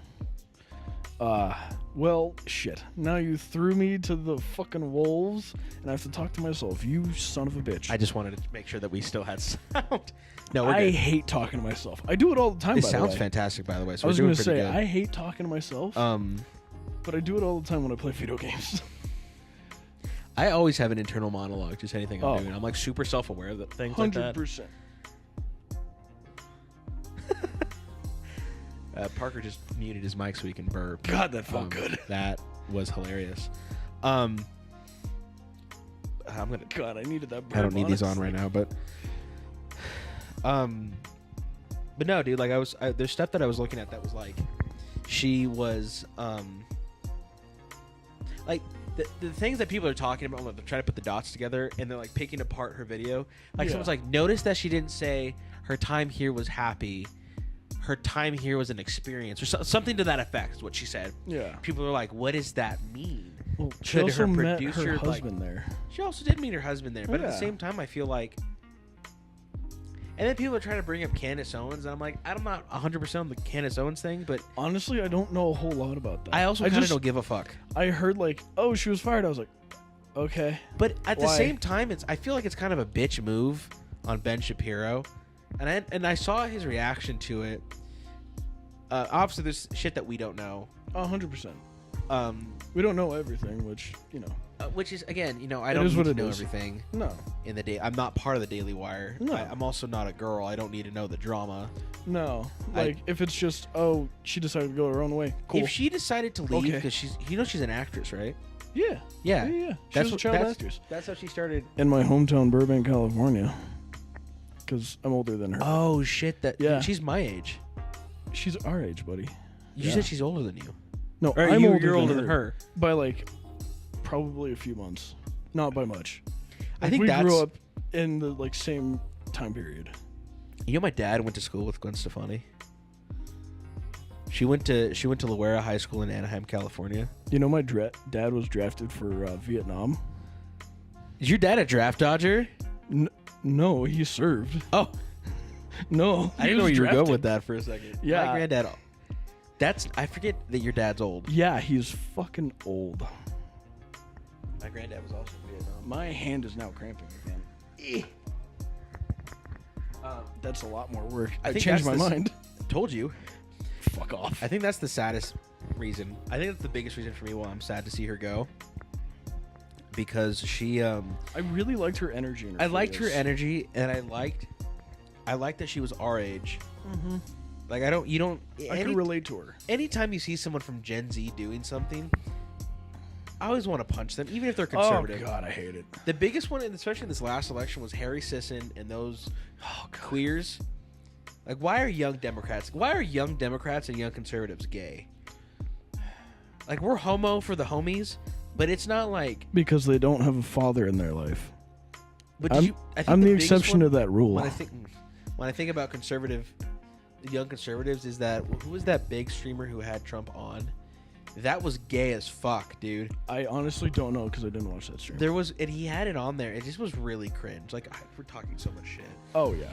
Well, shit. Now you threw me to the fucking wolves, and I have to talk to myself. You son of a bitch. I just wanted to make sure that we still had sound. No, I hate talking to myself. I do it all the time, It by the sounds way. fantastic, by the way. So I was going to to say, I hate talking to myself, but I do it all the time when I play video games. I always have an internal monologue, just anything I'm doing. I'm like super self-aware of things 100%. Like that. 100%. Parker just muted his mic so he can burp. God, that felt good. That was hilarious. I'm gonna. God, I needed that burp. I don't need these on right now, but no, dude. Like there's stuff that I was looking at that was like, she was like the things that people are talking about when they're trying to put the dots together and they're like picking apart her video. Like someone's like, notice that she didn't say, her time here was happy. Her time here was an experience, or something to that effect. Is what she said. Yeah. People are like, "What does that mean?" Well, she Could also her met producer, her like- husband there. She also did meet her husband there, but at the Yeah. same time, I feel like. And then people are trying to bring up Candace Owens, and I'm like, I'm not 100% on the Candace Owens thing, but Honestly, I don't know a whole lot about that. I also kind of just- don't give a fuck. I heard like, oh, she was fired. I was like, okay. But at the Why? same time, I feel like it's kind of a bitch move on Ben Shapiro, and I saw his reaction to it. Obviously, there's shit that we don't know. 100%. We don't know everything, which Which is again, I It don't is need what to it know is. everything no, in the day. I'm not part of the Daily Wire. No. I'm also not a girl. I don't need to know the drama. no. Like if it's just, oh, she decided to go her own way. Cool. If she decided to leave Okay. because she's an actress, right? yeah. Yeah, She That's was a what- child that's- actress That's how she started. in my hometown, Burbank, California. Because I'm older than her. Oh shit! Yeah. She's my age. She's our age, buddy. You Yeah. said she's older than you. No, Or I'm you're older than her. by like probably a few months, not by much. I think we that's. grew up in the like same time period. My dad went to school with Gwen Stefani. She went to Loera High School in Anaheim, California. My dad was drafted for Vietnam. Is your dad a draft dodger? No, he served. Oh, No, I didn't know where you were going with that for a second. Yeah. My granddad. I forget that your dad's old. Yeah, he's fucking old. My granddad was also in Vietnam. My hand is now cramping again. That's a lot more work. I think changed that's my the- mind. Told you. Fuck off. I think that's the saddest reason. I think that's the biggest reason for me why I'm sad to see her go. Because she, I really liked her energy. In her I liked her photos. energy, and I liked that she was our age. Mm-hmm. Like I can relate to her. Anytime you see someone from Gen Z doing something, I always want to punch them, even if they're conservative. Oh god, I hate it. The biggest one, and especially in this last election, was Harry Sisson and those queers. Like, why are young Democrats and young conservatives gay? Like, we're homo for the homies, but it's not like. Because they don't have a father in their life. But I'm the biggest exception one, to that rule. When I think about young conservatives, is that who was that big streamer who had Trump on? That was gay as fuck, dude. I honestly don't know because I didn't watch that stream. And he had it on there. It just was really cringe. Like, we're talking so much shit. Oh yeah.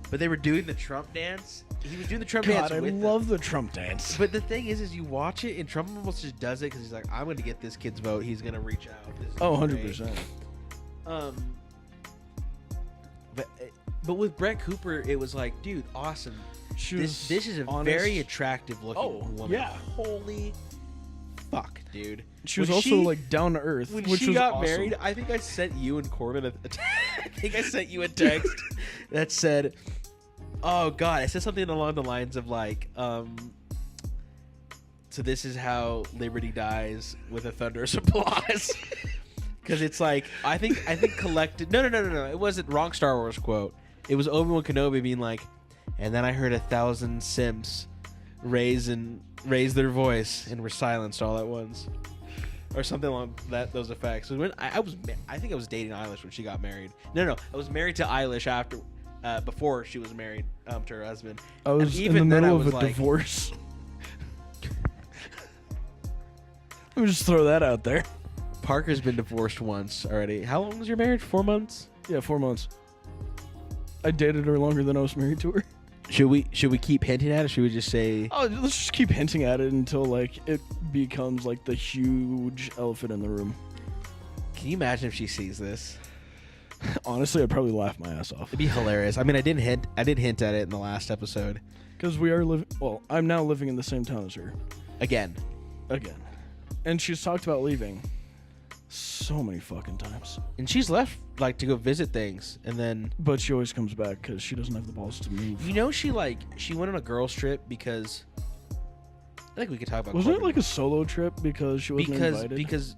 But they were doing the Trump dance. He was doing the Trump God, dance I with love the Trump dance. But the thing is you watch it, and Trump almost just does it because he's like, I'm going to get this kid's vote. He's going to reach out. This is Oh, great. 100%. But with Brett Cooper, it was like, dude, awesome. This is a honest. very attractive looking Oh, woman. yeah. Holy fuck, dude. She was When also like down to earth, when which she was got awesome. married, I think I sent you and Corbin I think I sent you a text that said, oh god, it said something along the lines of like, so this is how liberty dies, with a thunderous applause. Because it's like, I think collected. No. It wasn't. Wrong Star Wars quote. It was Obi-Wan Kenobi being like, and then I heard 1,000 simps raise their voice and were silenced all at once, or something along those effects. So when I think I was dating Eilish when she got married. No, I was married to Eilish after, before she was married to her husband. I was And in the then I middle of was a like- divorce. Let me just throw that out there. Parker's been divorced once already. How long was your marriage? 4 months. Yeah, 4 months. I dated her longer than I was married to her. Should we keep hinting at it? Or should we just say? Oh, let's just keep hinting at it until like it becomes like the huge elephant in the room. Can you imagine if she sees this? Honestly, I'd probably laugh my ass off. It'd be hilarious. I mean, I did hint at it in the last episode. Because we are living. Well, I'm now living in the same town as her Again. and she's talked about leaving so many fucking times. And she's left like to go visit things, and then But she always comes back because she doesn't have the balls to move. she went on a girls trip because I think we could talk about Wasn't it Corbin. like a solo trip because she wasn't invited? because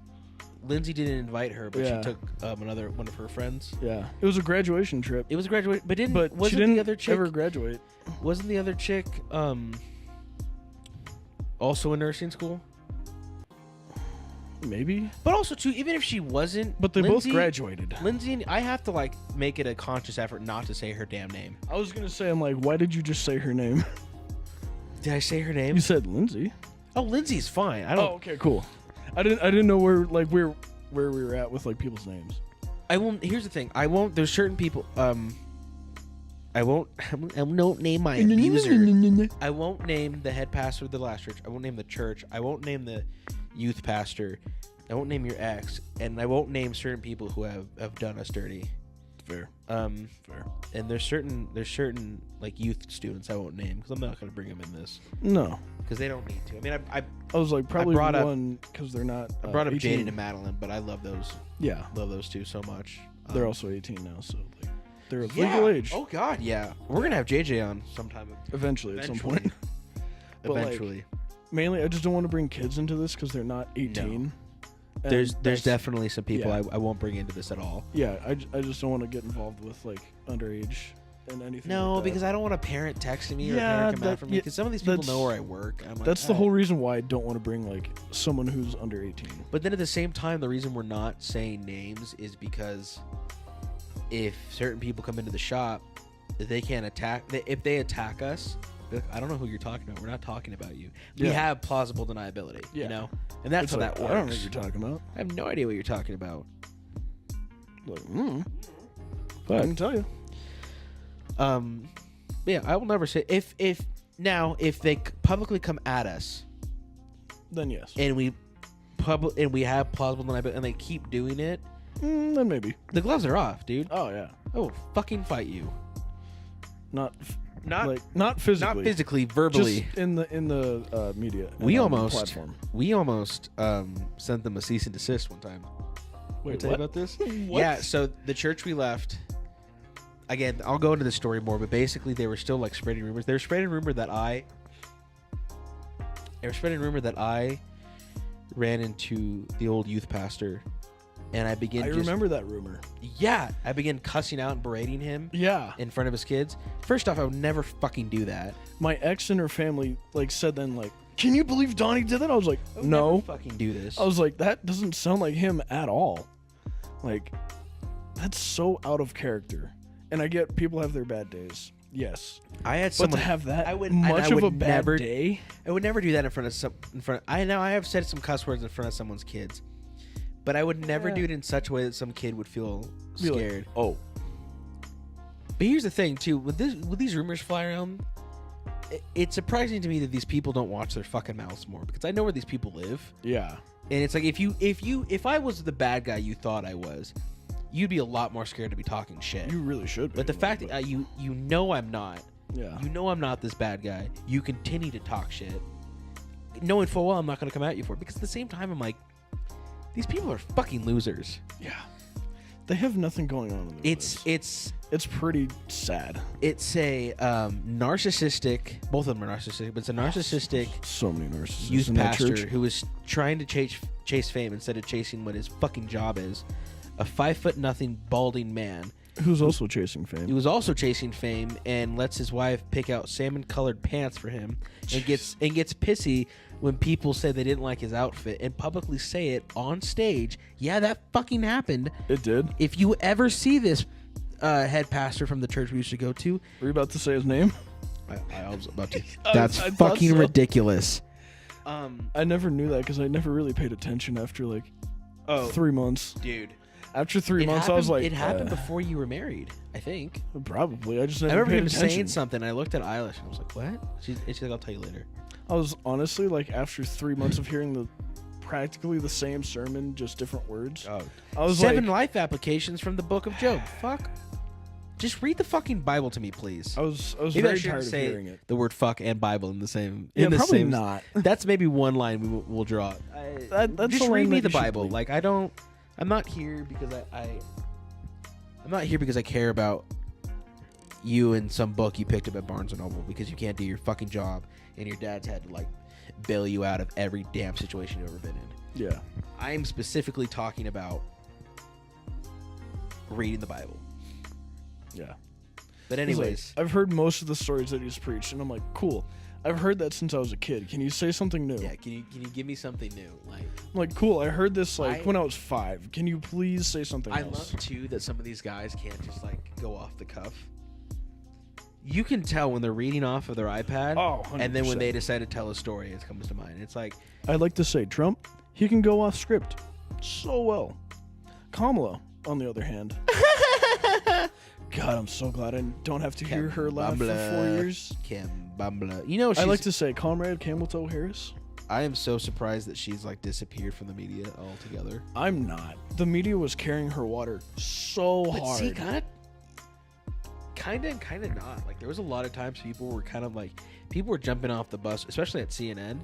Lindsay didn't invite her, but Yeah. she took another one of her friends. Yeah, it was a graduation trip. It was a graduate, but But wasn't she didn't the other chick ever graduate. wasn't the other chick also in nursing school? Maybe. But also, too, even if she wasn't, But they Lindsay, both graduated. Lindsay, and I have to like make it a conscious effort not to say her damn name. I was gonna say, I'm like, why did you just say her name? Did I say her name? You said Lindsay. Oh, Lindsay's fine. I Oh, don't. okay, cool. I didn't know where we were at with like people's names. I won't. Here's the thing. I won't. There's certain people. I won't name my abuser. I won't name the head pastor of the last church. I won't name the church. I won't name the youth pastor. I won't name your ex, and I won't name certain people who have done us dirty. Fair. Fair. And there's certain like youth students I won't name because I'm not gonna bring them in this No. because they don't need to. I mean, I I was like probably brought up- one because they're not. I brought up 18. Jaden and Madeline, but I love those Yeah, two so much. they're also 18 now, so like they're of Yeah. legal age. Oh God, yeah. We're gonna have JJ on sometime. Eventually, at some point. But, like, Eventually. Mainly, I just don't want to bring kids into this because they're not 18. And There's that's- definitely some people yeah. I won't bring into this at all. Yeah, I just don't want to get involved with like underage and anything. No, like that. because I don't want a parent texting me or a Yeah, parent coming that- out for me yeah, because some of these people that's- know where I work. I'm like, That's the "Ah." whole reason why I don't want to bring like someone who's under 18. But then at the same time, the reason we're not saying names is because if certain people come into the shop, they can't attack. If they attack us, they're like, I don't know who you're talking about. We're not talking about you. We Yeah. have plausible deniability, you Yeah. know, and that's It's how like, that works. I don't know what you're talking about. I have no idea what you're talking about. Like, I can tell you. Yeah, I will never say if they publicly come at us Then yes. and we have plausible deniability and they keep doing it, Then maybe. the gloves are off, dude. Oh yeah. I will fucking fight you. Not Not not physically. not physically, verbally. Just in the media. and We on the almost platform. sent them a cease and desist one time. Wait, Can I tell you what? about this? What? Yeah, so the church we left. Again, I'll go into the story more, but basically they were still like spreading rumors. They were spreading rumor that I ran into the old youth pastor, and I began. I remember that rumor. Yeah, I began cussing out and berating him Yeah. in front of his kids. First off, I would never fucking do that. My ex and her family like said then like, can you believe Donnie did that? I was like, I would no. never fucking do this. I was like, that doesn't sound like him at all. Like, that's so out of character. And I get people have their bad days. Yes. I had But someone to have that I would- much I would of a bad never- day. I would never do that in front of I know I have said some cuss words in front of someone's kids, but I would never Yeah. do it in such a way that some kid would feel Be like, scared. oh. But here's the thing too, with these rumors fly around, it's surprising to me that these people don't watch their fucking mouths more because I know where these people live, Yeah. and it's like if I was the bad guy you thought I was, you'd be a lot more scared to be talking shit. You really should be. But the fact that you know I'm not. yeah. You know I'm not this bad guy. You continue to talk shit, knowing full well I'm not going to come at you for it. Because at the same time, I'm like, these people are fucking losers. Yeah. They have nothing going on in their lives. It's pretty sad. it's a narcissistic. Both of them are narcissistic, but it's a narcissistic So many narcissists youth in that pastor church. who is trying to chase fame instead of chasing what his fucking job is. A 5'0" balding man. Who's also chasing He fame. was also chasing fame and lets his wife pick out salmon-colored pants for him, and gets pissy when people say they didn't like his outfit and publicly say it on stage. Yeah, that fucking happened. It did. If you ever see this head pastor from the church we used to go to, Were you about to say his name? I was about to. I That's thought fucking so. ridiculous. I never knew that because I never really paid attention after like 3 months. Dude. After 3 months, I was like, it happened before you were married, I think. Probably. I just I never remember paid him attention. saying something. I looked at Eilish and I was like, "What?" She's like, "I'll tell you later." I was honestly like, after 3 months of hearing practically the same sermon, just different words. I was 7 like, life applications from the book of Job. Fuck. Just read the fucking Bible to me, please. I was Maybe I very shouldn't tired of say hearing it. the word "fuck" and Bible in the same. Yeah, in the probably same, not. That's maybe one line we'll draw. That's Just the read line me that the you should Bible. read. Like I'm not here because I'm not here because I care about you and some book you picked up at Barnes and Noble because you can't do your fucking job and your dad's had to like bail you out of every damn situation you've ever been in. Yeah. I'm specifically talking about reading the Bible. Yeah. But He's like, anyways, I've heard most of the stories that he's preached, and I'm like, cool. I've heard that since I was a kid. Can you say something new? yeah. Can you give me something new? Like, I'm like, cool. I heard this I- when I was 5. Can you please say something I else? love too that some of these guys can't just like go off the cuff. You can tell when they're reading off of their iPad, Oh, and then when 100%. they decide to tell a story, it comes to mind. It's like, I'd like to say Trump, he can go off script so well. Kamala, on the other hand. God, I'm so glad I don't have to hear her laugh for 4 years. Kim Bumbla. You know, she's, I like to say Comrade Camel-Toe Harris. I am so surprised that she's like disappeared from the media altogether. I'm not. The media was carrying her water so But hard. see, kind of not. Like, there was a lot of times people were jumping off the bus, especially at CNN.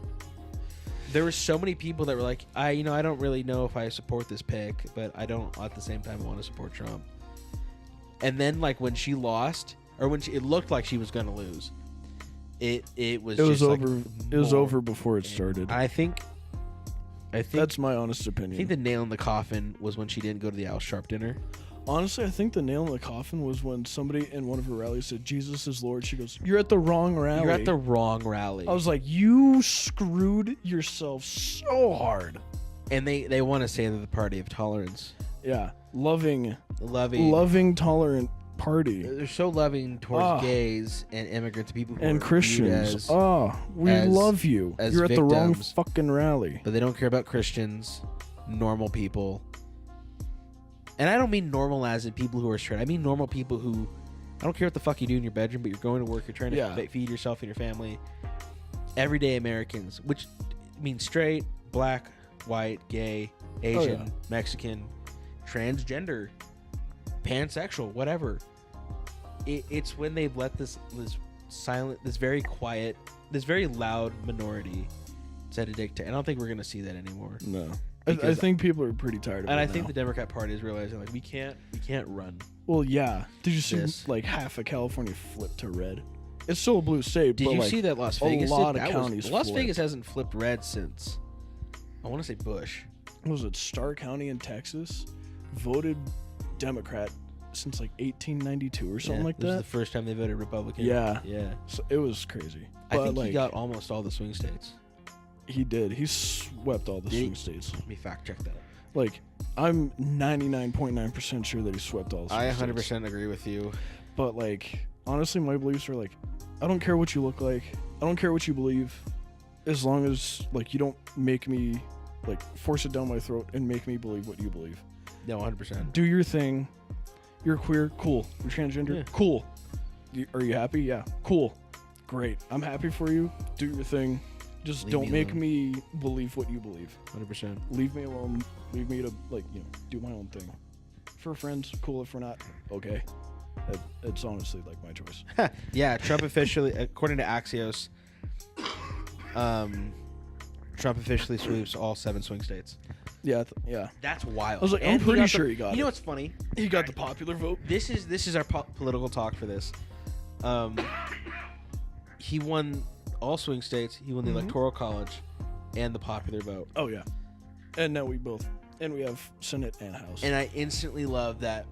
There were so many people that were like, I don't really know if I support this pick, but I don't at the same time want to support Trump. And then, like, when she lost, or when it looked like she was going to lose, it was it was just, like, over. It was more. over before it started. I think That's my honest opinion. I think the nail in the coffin was when she didn't go to the Al Sharp dinner. Honestly, I think the nail in the coffin was when somebody in one of her rallies said, Jesus is Lord. She goes, you're at the wrong rally. You're at the wrong rally. I was like, you screwed yourself so hard. And they want to say they're the party of tolerance. Yeah. Loving, tolerant party. They're so loving towards gays and immigrants, people who And are viewed Christians. as- We as- love you. as You're at the wrong victims. fucking rally. but they don't care about Christians, normal people. And I don't mean normal as in people who are straight. I mean normal people who, I don't care what the fuck you do in your bedroom, but you're going to work, you're trying to Yeah. feed yourself and your family. Everyday Americans, which means straight, black, white, gay, Asian, yeah. Mexican, transgender, pansexual, whatever. It's when they've let this silent, this very quiet, this very loud minority set a dictate. I don't think we're going to see that anymore. No. I Because- think people are pretty tired of And it I think now. the Democrat Party is realizing, like, we can't run. Well, yeah. Did you see This. like half of California flip to red? It's still a blue state. Did but you like, see that Las a Vegas? lot did? of That was- counties Las flipped. Vegas hasn't flipped red since, I want to say Bush. Was it Starr County in Texas? Voted Democrat since like 1892 or something Yeah, like this is that. the first time they voted Republican. Yeah. yeah. So it was crazy. I But think like, he got almost all the swing states. he did. He swept all the Did he? swing states. Let me fact check that. Like, I'm 99.9% sure that he swept all the swing I states. 100% agree with you. But like, honestly, my beliefs are like, I don't care what you look like. I don't care what you believe, as long as like you don't make me like force it down my throat and make me believe what you believe. No, 100%. Do your thing. You're queer, cool. You're transgender, Yeah. cool. Are you happy? Yeah, cool. Great. I'm happy for you. Do your thing. Just Leave don't me make alone. me believe what you believe. 100%. Leave me alone. Leave me to like do my own thing. For friends, cool. If we're not, okay. It's honestly like my choice. Yeah, Trump officially, according to Axios, Trump officially sweeps all 7 swing states. Yeah, yeah. That's wild. I was like, I'm And pretty sure he got You know it. what's funny? He got the popular vote. This is our political talk for this. He won all swing states. He won the electoral college and the popular vote. Oh yeah. And now we have Senate and House. And I instantly love that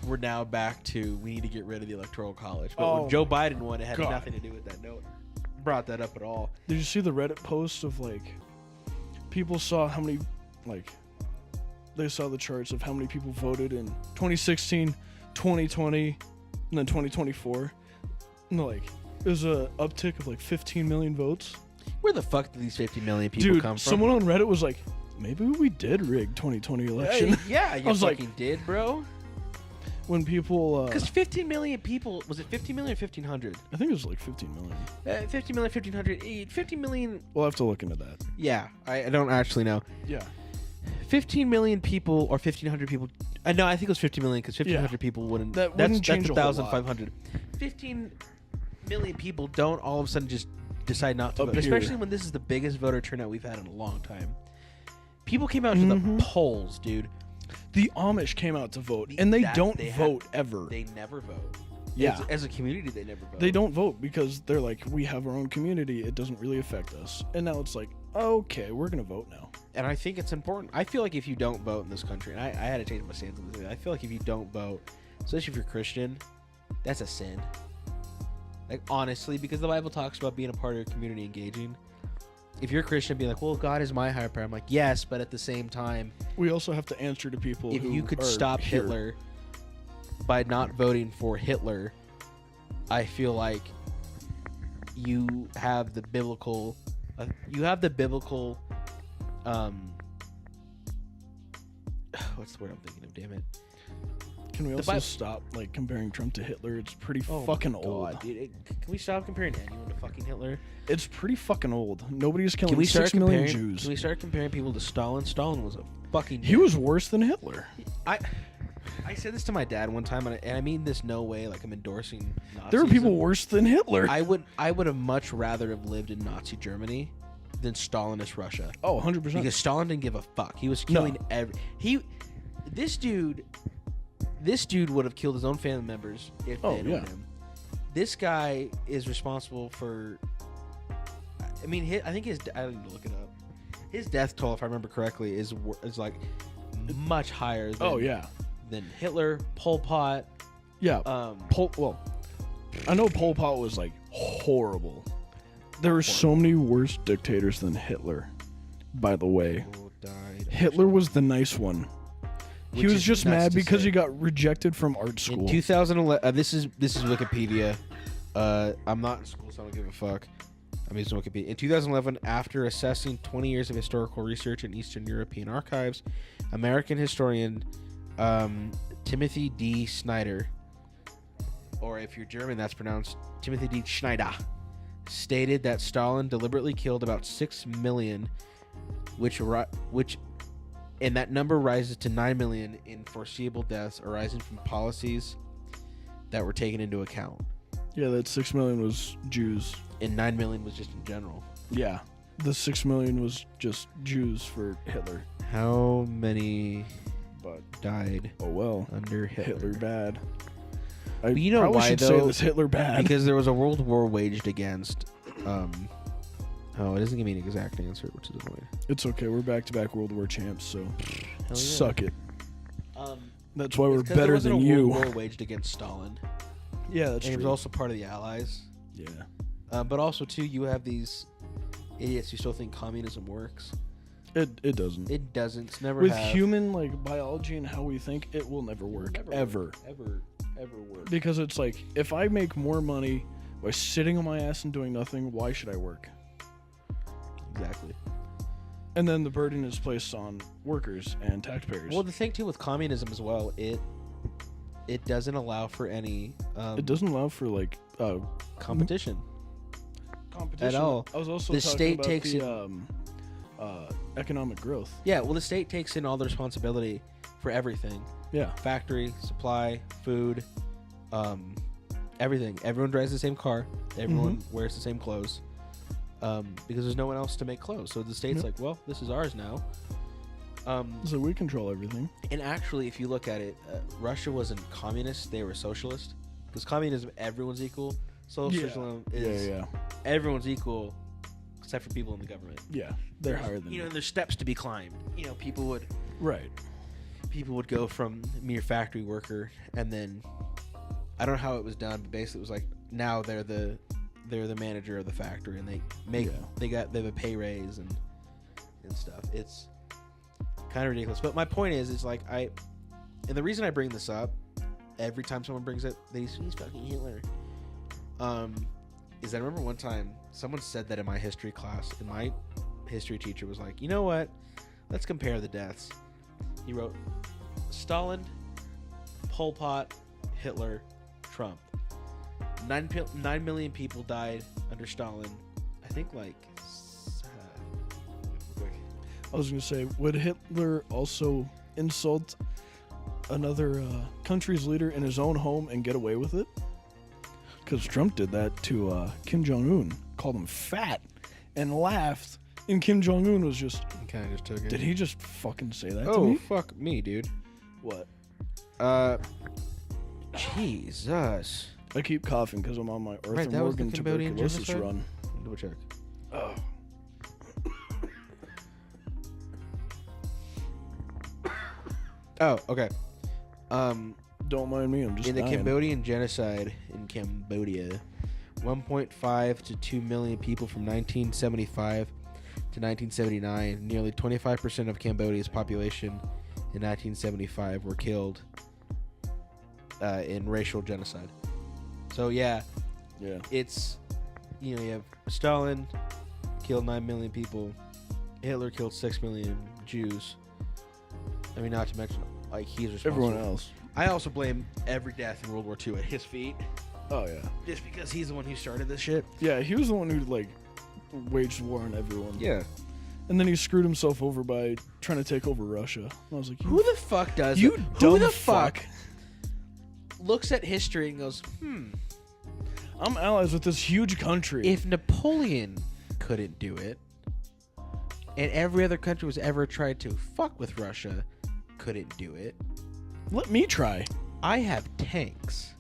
we're now back to we need to get rid of the electoral college. But Oh, when Joe Biden won, it had God. nothing to do with that. No, brought that up at all. Did you see the Reddit post of like people saw how many like they saw the charts of how many people voted in 2016, 2020, and then 2024? And like it was a uptick of like 15 million votes. Where the fuck did these 50 million people Dude, come from? someone on Reddit was like, maybe we did rig 2020 election. Yeah, you I was like- fucking did, bro. When people Because 15 million people, was it 15 million or 1,500? I think it was like 15 million. 50 million, 1,500, 50 million. We'll have to look into that. Yeah, I don't actually know. Yeah. 15 million people or 1,500 people. No, I think it was 50 million because 1,500 people wouldn't. That wouldn't change a whole lot. 1,500. 15 million people don't all of a sudden just decide not to Up vote, here. especially when this is the biggest voter turnout we've had in a long time. People came out to the polls, dude. The Amish came out to vote, and they don't vote ever. They never vote. Yeah. As a community, they never vote. They don't vote because they're like, we have our own community. It doesn't really affect us. And now it's like, okay, we're going to vote now. And I think it's important. I feel like if you don't vote in this country, and I had to change my stance on this, I feel like if you don't vote, especially if you're Christian, that's a sin. Like, honestly, because the Bible talks about being a part of your community, engaging. If you're a Christian, be like, well, God is my higher power. I'm like, yes, but at the same time, We also have to answer to people if who you could are stop here. Hitler by not voting for Hitler, I feel like you have the biblical, what's the word I'm thinking of? Damn it! Can we The also Bible- stop like comparing Trump to Hitler? It's pretty Oh fucking my old. God, dude. Can we stop comparing anyone to fucking Hitler? It's pretty fucking old. Nobody's killing Can we start 6 million comparing? Jews. Can we start comparing people to Stalin? Stalin was a fucking. He was worse than Hitler. I said this to my dad one time, and I mean this no way like I'm endorsing Nazism. There were people worse than Hitler. I would have much rather have lived in Nazi Germany than Stalinist Russia. Oh, 100%. Because Stalin didn't give a fuck. He was No. killing This dude would have killed his own family members if they had owned him. This guy is responsible for. I mean, I think I don't need to look it up. His death toll, if I remember correctly, is like much higher. Than Hitler, Pol Pot. Yeah. Well, I know Pol Pot was like horrible. There were so many worse dictators than Hitler. By the way, Hitler was the nice one. He Which was is just nuts mad to because say. he got rejected from art school. In 2011, this is Wikipedia. I'm not in school, so I don't give a fuck. I'm using Wikipedia. In 2011, after assessing 20 years of historical research in Eastern European archives, American historian Timothy D. Snyder, or if you're German, that's pronounced Timothy D. Schneider, stated that Stalin deliberately killed about 6 million, which and that number rises to 9 million in foreseeable deaths arising from policies that were taken into account. Yeah, that 6 million was Jews. And 9 million was just in general. Yeah, the 6 million was just Jews for Hitler. How many But died oh well, under Hitler? Hitler bad. I But you know probably why, should though? say this Hitler bad. Because there was a world war waged against. Oh, it doesn't give me an exact answer, which is annoying. It's okay. We're back-to-back World War champs, so yeah. suck it. That's why It's we're 'cause there better wasn't than a you. World war waged against Stalin, Yeah, that's and he was true. also part of the Allies. Yeah. But also too, you have these idiots who still think communism works. It doesn't. It doesn't. It's never With have. human like biology and how we think, it will never work. Never ever. ever work. Because it's like, if I make more money by sitting on my ass and doing nothing, why should I work? Exactly. And then the burden is placed on workers and taxpayers. Well, the thing too with communism as well, it doesn't allow for any it doesn't allow for like competition. competition At all. I was also The talking state about takes the economic growth. Yeah, well, the state takes in all the responsibility for everything: Yeah. factory, supply, food, everything. Everyone drives the same car. Everyone wears the same clothes. Because there's no one else to make clothes. So the state's like, well, this is ours now. So we control everything. And actually, if you look at it, Russia wasn't communist; they were socialist. Because communism, everyone's equal. Socialism is everyone's equal, except for people in the government. Yeah, they're higher than You know, there's steps to be climbed. You know, people would go from mere factory worker, and then I don't know how it was done, but basically it was like now they're the manager of the factory, and they have a pay raise and stuff. It's kind of ridiculous. But my point is like and the reason I bring this up every time someone brings it, he's fucking Hitler. Is I remember one time someone said that in my history class, and my history teacher was like, you know what? Let's compare the deaths. He wrote Stalin, Pol Pot, Hitler, Trump. 9 million people died under Stalin. I think quick. I was going to say, would Hitler also insult another country's leader in his own home and get away with it? Because Trump did that to Kim Jong-un, called him fat, and laughed, and Kim Jong-un was just... He kind of just took it. Did he just fucking say that to Oh, me? fuck me, dude. What? Jesus. I keep coughing because I'm on my Arthur Right, that was the Morgan Cambodian tuberculosis genocide? run. Double check. Oh. Oh, okay. Don't mind me. I'm just In the dying. Cambodian genocide in Cambodia, 1.5 to 2 million people from 1975 to 1979, nearly 25% of Cambodia's population in 1975 were killed in racial genocide. So yeah, it's, you know, you have Stalin killed 9 million people, Hitler killed 6 million Jews. I mean, not to mention, like, he's responsible. Everyone else. I also blame every death in World War II at his feet. Oh yeah. Just because he's the one who started this shit. Yeah, he was the one who like waged war on everyone. Yeah. And then he screwed himself over by trying to take over Russia. And I was like, Who the fuck does you that? dumb Who the fuck looks at history and goes, I'm allies with this huge country. if Napoleon couldn't do it, and every other country was ever tried to fuck with Russia couldn't do it, Let me try. I have tanks.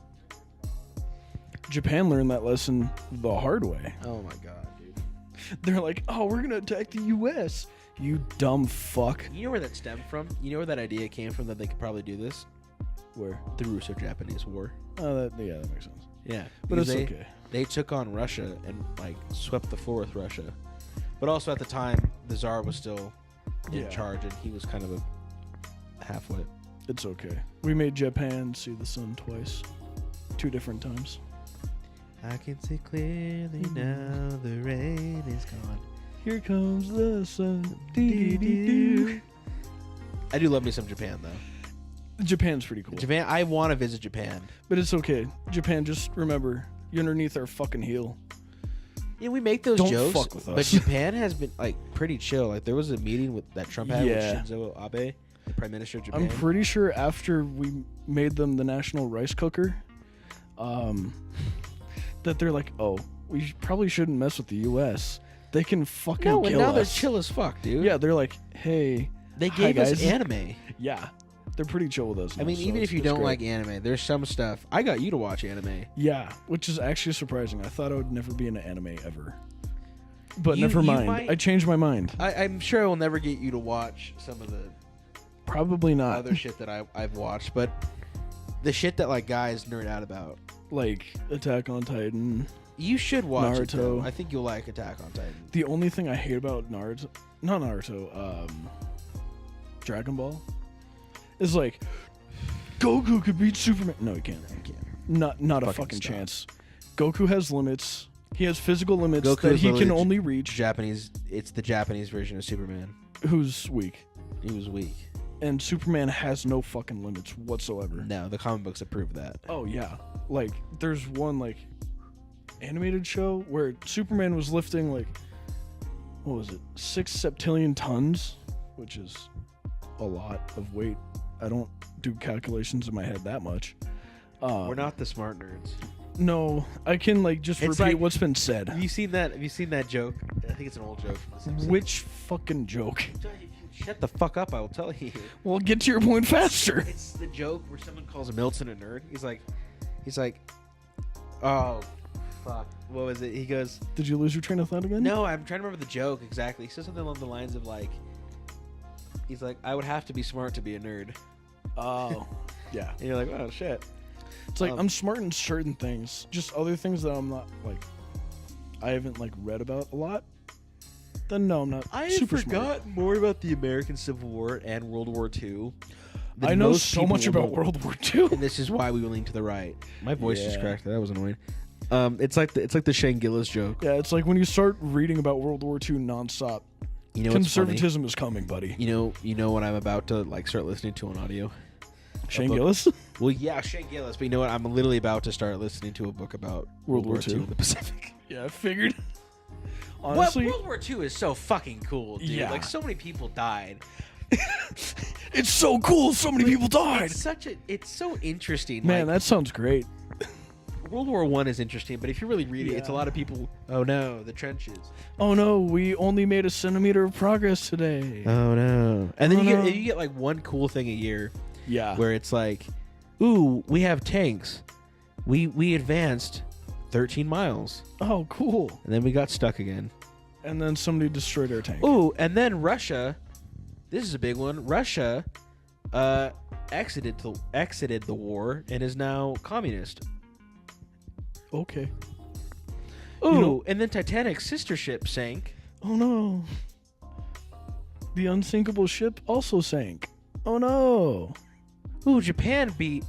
Japan learned that lesson the hard way. Oh my god, dude. They're like, oh, we're gonna attack the U.S. You dumb fuck. You know where that stemmed from? You know where that idea came from that they could probably do this? Where? The Russo-Japanese War. Oh, that makes sense. Yeah. But it's because okay. They took on Russia and, like, swept the floor with Russia. But also at the time, the Tsar was still in Yeah. charge, and he was kind of a half-wit. It's okay. We made Japan see the sun twice. 2 different times. I can see clearly now the rain is gone. Here comes the sun. Dee-dee-dee-doo. I do love me some Japan, though. Japan's pretty cool. Japan, I want to visit Japan. But it's okay. Japan, just remember, you're underneath our fucking heel. Yeah, we make those Don't jokes, fuck with but us. Japan has been, like, pretty chill. Like, there was a meeting that Trump had Yeah. with Shinzo Abe, the Prime Minister of Japan. I'm pretty sure after we made them the national rice cooker, that they're like, oh, we probably shouldn't mess with the U.S. They can fucking No, kill and now us. they're chill as fuck, dude. Yeah, they're like, hey, They hi, gave us guys. anime. Yeah, they're pretty chill with us. I now, mean, so even if you it's don't great. like anime, there's some stuff. I got you to watch anime. Yeah, which is actually surprising. I thought I would never be into anime ever. But You- never you mind. might- I changed my mind. I'm sure I will never get you to watch some of the Probably not. other shit that I've watched, but the shit that, like, guys nerd out about. Like Attack on Titan. You should watch it, though. Naruto. I think you'll like Attack on Titan. The only thing I hate about Dragon Ball, is like, Goku could beat Superman. No, he can't. Not a fucking stop. chance. Goku has limits. He has physical limits Goku that is he can literally only reach. Japanese. It's the Japanese version of Superman. Who's weak. He was weak. And Superman has no fucking limits whatsoever. No, the comic books approve that. Oh yeah, like there's one like animated show where Superman was lifting like, what was it, 6 septillion tons, which is a lot of weight. I don't do calculations in my head that much. We're not the smart nerds. No, I can like just It's repeat like- what's been said. Have you seen that joke? I think it's an old joke. From The Simpsons. Which fucking joke? Shut the fuck up! I will tell you. Well, get to your point faster. It's the joke where someone calls Milton a nerd. He's like, oh, fuck. What was it? He goes, Did you lose your train of thought again? no, I'm trying to remember the joke exactly. He says something along the lines of like, he's like, I would have to be smart to be a nerd. Oh, yeah. And you're like, oh shit. It's like I'm smart in certain things, just other things that I'm not like. I haven't like read about a lot. Then no, I'm not I super forgot smart. more about the American Civil War and World War II. I know so much about World War II. And this is why we lean to the right. My voice just Yeah. cracked. That was annoying. It's like the Shane Gillis joke. Yeah, it's like when you start reading about World War II nonstop, You know what's funny? conservatism is coming, buddy. You know what I'm about to like start listening to on audio. Shane book. Gillis. Well, yeah, Shane Gillis. But you know what? I'm literally about to start listening to a book about World War II II. in the Pacific. Yeah, I figured. Honestly, World War II is so fucking cool, dude. Yeah. Like so many people died. it's so cool. So many people died. It's so interesting. Man, like, that sounds great. World War I is interesting, but if you really read it, it's a Yeah. lot of people. Oh no, the trenches. Oh no, we only made a centimeter of progress today. Oh no. And then Oh, you no. get like one cool thing a year Yeah. where it's like, ooh, we have tanks. We advanced 13 miles. Oh, cool. And then we got stuck again. And then somebody destroyed our tank. Ooh, and then Russia. This is a big one. Russia exited the war and is now communist. Okay. Ooh, You know- and then Titanic's sister ship sank. Oh no. The unsinkable ship also sank. Oh no. Ooh, Japan beat.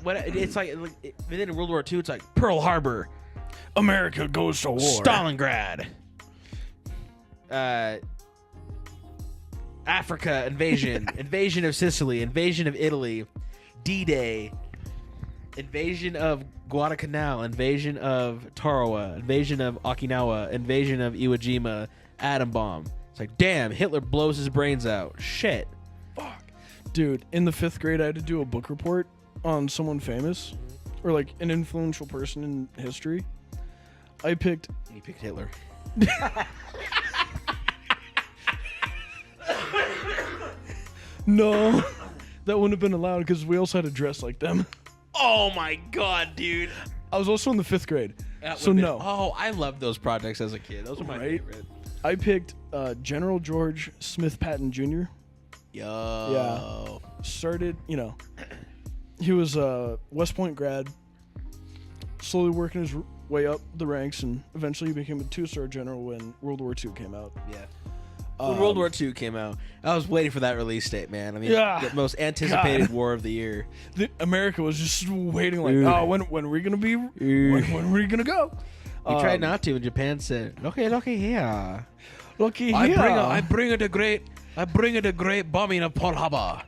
What it's like? Within World War II, it's like Pearl Harbor, America goes to war. Stalingrad, Africa invasion, invasion of Sicily, invasion of Italy, D-Day, invasion of Guadalcanal, invasion of Tarawa, invasion of Okinawa, invasion of Iwo Jima, atom bomb. It's like, damn, Hitler blows his brains out. Shit. Fuck. Dude, in the 5th grade, I had to do a book report on someone famous or like an influential person in history. I picked. You picked Hitler. No, that wouldn't have been allowed because we also had to dress like them. Oh my god, dude. I was also in the 5th grade. That So would've no. been- Oh, I loved those projects as a kid. Those were my Right? favorite. I picked General George Smith Patton Jr. Yo. Started, he was a West Point grad, slowly working his way up the ranks, and eventually he became a 2-star general when World War II came out. Yeah. When World War II came out, I was waiting for that release date, man. I mean, Yeah. the most anticipated God. war of the year. America was just waiting like, Dude. oh, when are we going to be, when are we going to go? You tried not to, and Japan said, okay, here. Lucky I here. bring it a great bombing of Pearl Harbor.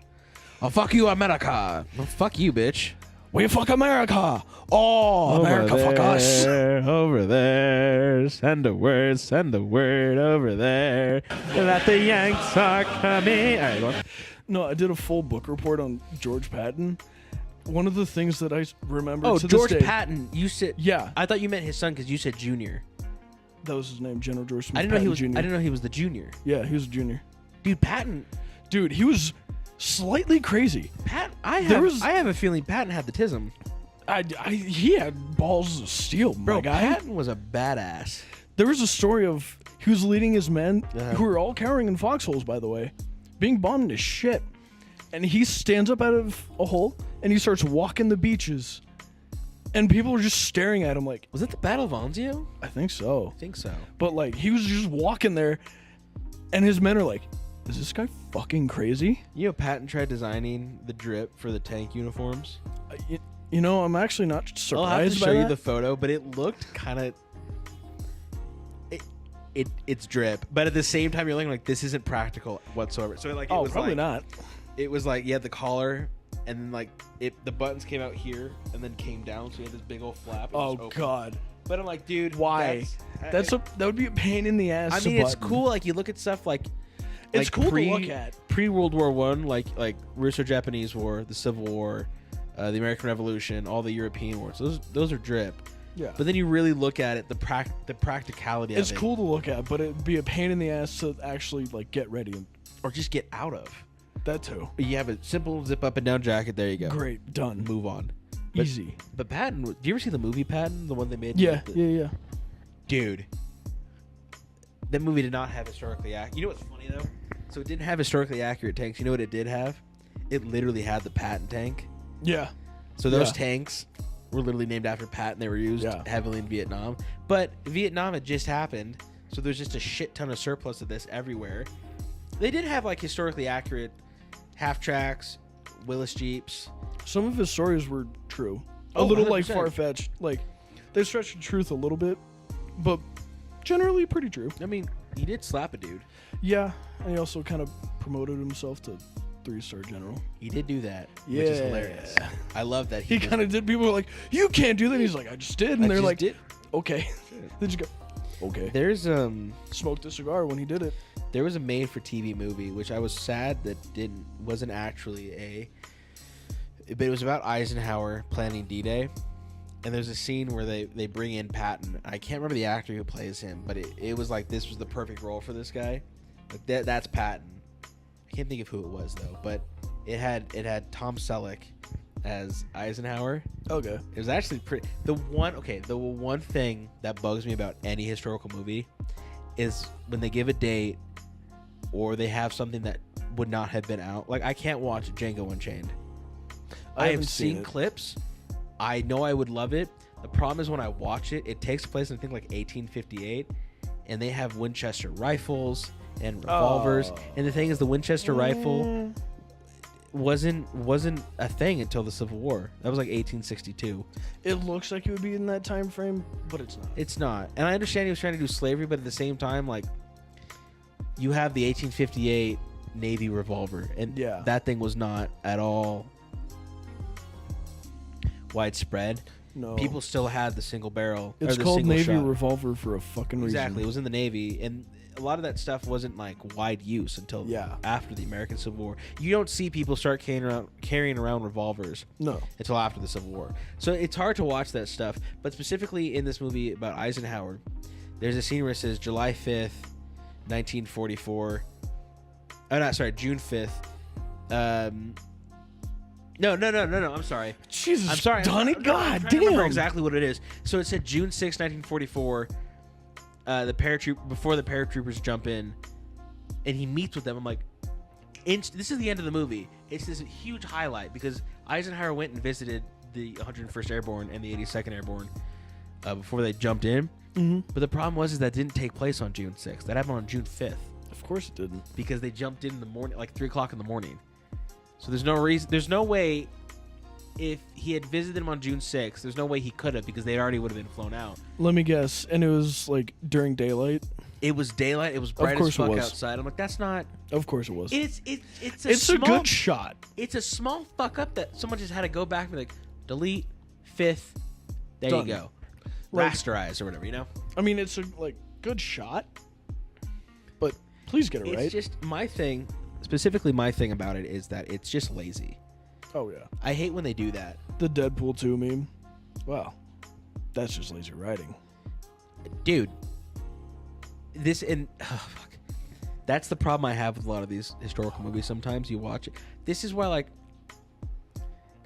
Oh, fuck you, America. Well, fuck you, bitch. We fuck America. Oh, America fuck us. Over there. Send a word over there. That the Yanks are coming. All right, go on. No, I did a full book report on George Patton. One of the things that I remember Oh, to George this day, Patton. You said. Yeah. I thought you meant his son because you said junior. that was his name, General George Smith I didn't know Patton he was. Jr. I didn't know he was the junior. Yeah, he was a junior. Dude, Patton. Dude, he was slightly crazy. I have a feeling Patton had the tism. He had balls of steel, Bro, my guy. Patton was a badass. There was a story of he was leading his men, Uh-huh. who were all cowering in foxholes, by the way, being bombed to shit. And he stands up out of a hole and he starts walking the beaches. And people are just staring at him like, Was it the Battle of Anzio? I think so. I think so. But like, he was just walking there and his men are like, is this guy fucking crazy? You know, Patton tried designing the drip for the tank uniforms. I'm actually not surprised I'll have to by show you that. the photo, but it looked kind of. It's drip, but at the same time, you're looking like this isn't practical whatsoever. So like, it Oh, was probably like, not. It was like you had the collar, and then like the buttons came out here and then came down, so you had this big old flap. It was Oh open. God. But I'm like, dude, Why? That would be a pain in the ass. I to mean, it's button. cool. Like you look at stuff like It's cool to look at. pre World War I, like Russo-Japanese War, the Civil War, the American Revolution, all the European wars. Those are drip. Yeah. But then you really look at it, the practicality It's of it, cool to look at, but it'd be a pain in the ass to actually like get ready. And or just get out of. that too. You have a simple zip up and down jacket. There you go. Great, done. Move on. But- Easy. But Patton, do you ever see the movie Patton, the one they made? Yeah, yeah. Dude, that movie did not have historically accurate. You know what's funny though? So it didn't have historically accurate tanks. You know what it did have? It literally had the Patton tank. Yeah. So those Yeah. tanks were literally named after Patton. They were used Yeah. heavily in Vietnam. But Vietnam had just happened, so there's just a shit ton of surplus of this everywhere. They did have like historically accurate half tracks, Willis Jeeps. Some of his stories were true. A Oh, little like 100%. far fetched. Like they stretched the truth a little bit, but generally pretty true. I mean, he did slap a dude. Yeah, and he also kind of promoted himself to 3-star general. He did do that, which is Yeah. hilarious. I love that He just- kind of did. People were like, "You can't do that." He's like, "I just did," and I they're just like, did. "Okay." They just go, "Okay." There's Smoked a cigar when he did it. there was a made-for-TV movie, which I was sad that wasn't actually but it was about Eisenhower planning D-Day, and there's a scene where they bring in Patton. I can't remember the actor who plays him, but it was like this was the perfect role for this guy. Like that's Patton. I can't think of who it was though, but it had Tom Selleck as Eisenhower. Okay. It was actually pretty. The one thing that bugs me about any historical movie is when they give a date or they have something that would not have been out. Like, I can't watch Django Unchained. I have haven't seen seen it. clips. I know I would love it. The problem is when I watch it, it takes place in, I think, like 1858, and they have Winchester rifles and revolvers. Oh. And the thing is, the Winchester rifle wasn't a thing until the Civil War. That was like 1862. It looks like it would be in that time frame, but it's not. It's not. And I understand he was trying to do slavery, but at the same time, like, you have the 1858 Navy revolver, and Yeah. that thing was not at all widespread. No. People still had the single barrel. It's or the called single Navy shot. revolver for a fucking reason. Exactly. It was in the Navy, and a lot of that stuff wasn't like wide use until after the American Civil War. You don't see people start carrying around revolvers No. until after the Civil War. So it's hard to watch that stuff. But specifically in this movie about Eisenhower, there's a scene where it says July 5th, 1944. Oh, no, sorry, June 5th. No. I'm sorry. Jesus, I'm sorry. Donnie, I'm God trying to remember damn. exactly what it is. So it said June 6, 1944. Before the paratroopers jump in, and he meets with them. I'm like, this is the end of the movie. It's this huge highlight because Eisenhower went and visited the 101st Airborne and the 82nd Airborne before they jumped in. Mm-hmm. But the problem was that didn't take place on June 6th. That happened on June 5th Of course it didn't. because they jumped in the morning, like 3 o'clock in the morning. So there's no reason. There's no way. If he had visited them on June 6th, there's no way he could have because they already would have been flown out. Let me guess. And it was like during daylight? It was daylight. It was bright course as fuck it was. outside. I'm like, that's not. Of course it was. It's a It's small, a good shot. It's a small fuck up that someone just had to go back and be like, delete 5th. There Done. you go. Like- Rasterize or whatever, you know? I mean, it's a good shot, but please get it It's right. just my thing, specifically my thing about it is that it's just lazy. Oh, yeah. I hate when they do that. The Deadpool 2 meme. Wow. That's just lazy writing. Dude, this and oh, fuck. That's the problem I have with a lot of these historical movies. Sometimes you watch it. This is why, like,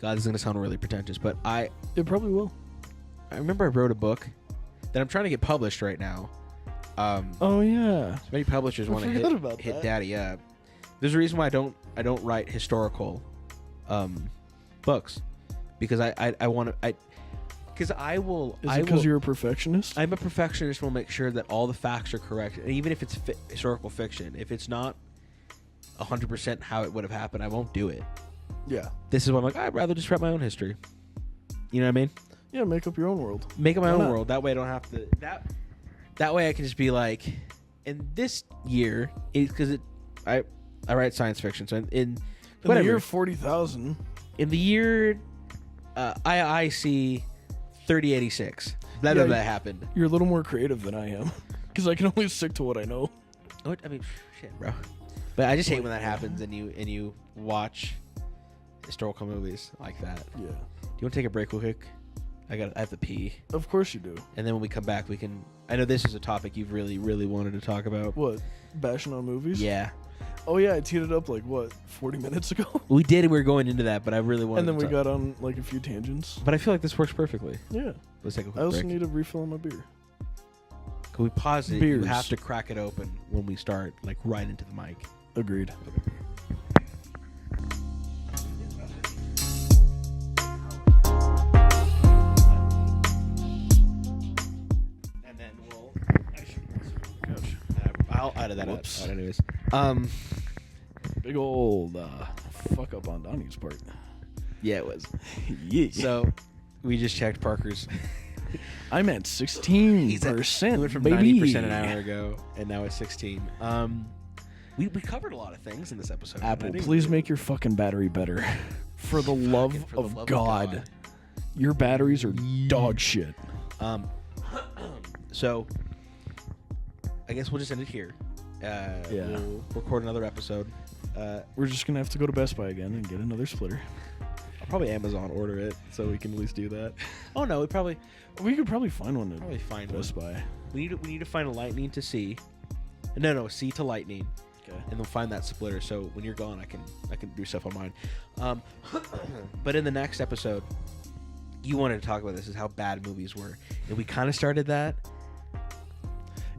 God, this is gonna sound really pretentious, but It probably will. I remember I wrote a book that I'm trying to get published right now. Oh, yeah. So many publishers want to forgot about hit that. daddy up. There's a reason why I don't write historical books because I want to because I will. Is it because you're a perfectionist? I'm a perfectionist. Will make sure that all the facts are correct, and even if it's historical fiction, if it's not 100% how it would have happened, I won't do it. Yeah. This is why I'm like, I'd rather just write my own history. You know what I mean? Yeah, make up your own world. Make up my Why own not? world. That way I don't have to. That way I can just be like, in this year, because I write science fiction, so in In whatever the year 40,000. in the year IIC 3086. That Yeah, that happened. You're a little more creative than I am. Because I can only stick to what I know. What? I mean, shit, bro. But I just hate when that happens and you watch historical movies like that. Yeah. Do you want to take a break real quick? I have to pee. Of course you do. And then when we come back, we can. I know this is a topic you've really, really wanted to talk about. What? Bashing on movies? Yeah, Oh, yeah, I teed it up like, 40 minutes ago? we did. We were going into that, but I really wanted. And then to we got on like a few tangents. But I feel like this works perfectly. Yeah. Let's take a quick I also break. need a refill on my beer. Can we pause it? You Beers. have to crack it open when we start, like right into the mic. Agreed. And then we'll. I'll edit that Whoops. out anyways. Big old fuck up on Donnie's part. Yeah, it was. Yeah. So we just checked Parker's. I'm at 16%. We went from baby. 90% an hour ago, and now it's 16. We covered a lot of things in this episode. Apple, I didn't please really- make your fucking battery better. For the love for the of love of God. God. Your batteries are dog shit. So I guess we'll just end it here. We'll record another episode. We're just going to have to go to Best Buy again and get another splitter. I'll probably Amazon order it so we can at least do that. Oh no, We could probably find one probably at find Best one. Buy. We need to find a lightning to C. No, C to lightning. Okay. And then find that splitter so when you're gone I can do stuff on mine. But in the next episode you wanted to talk about this is how bad movies were. And we kind of started that.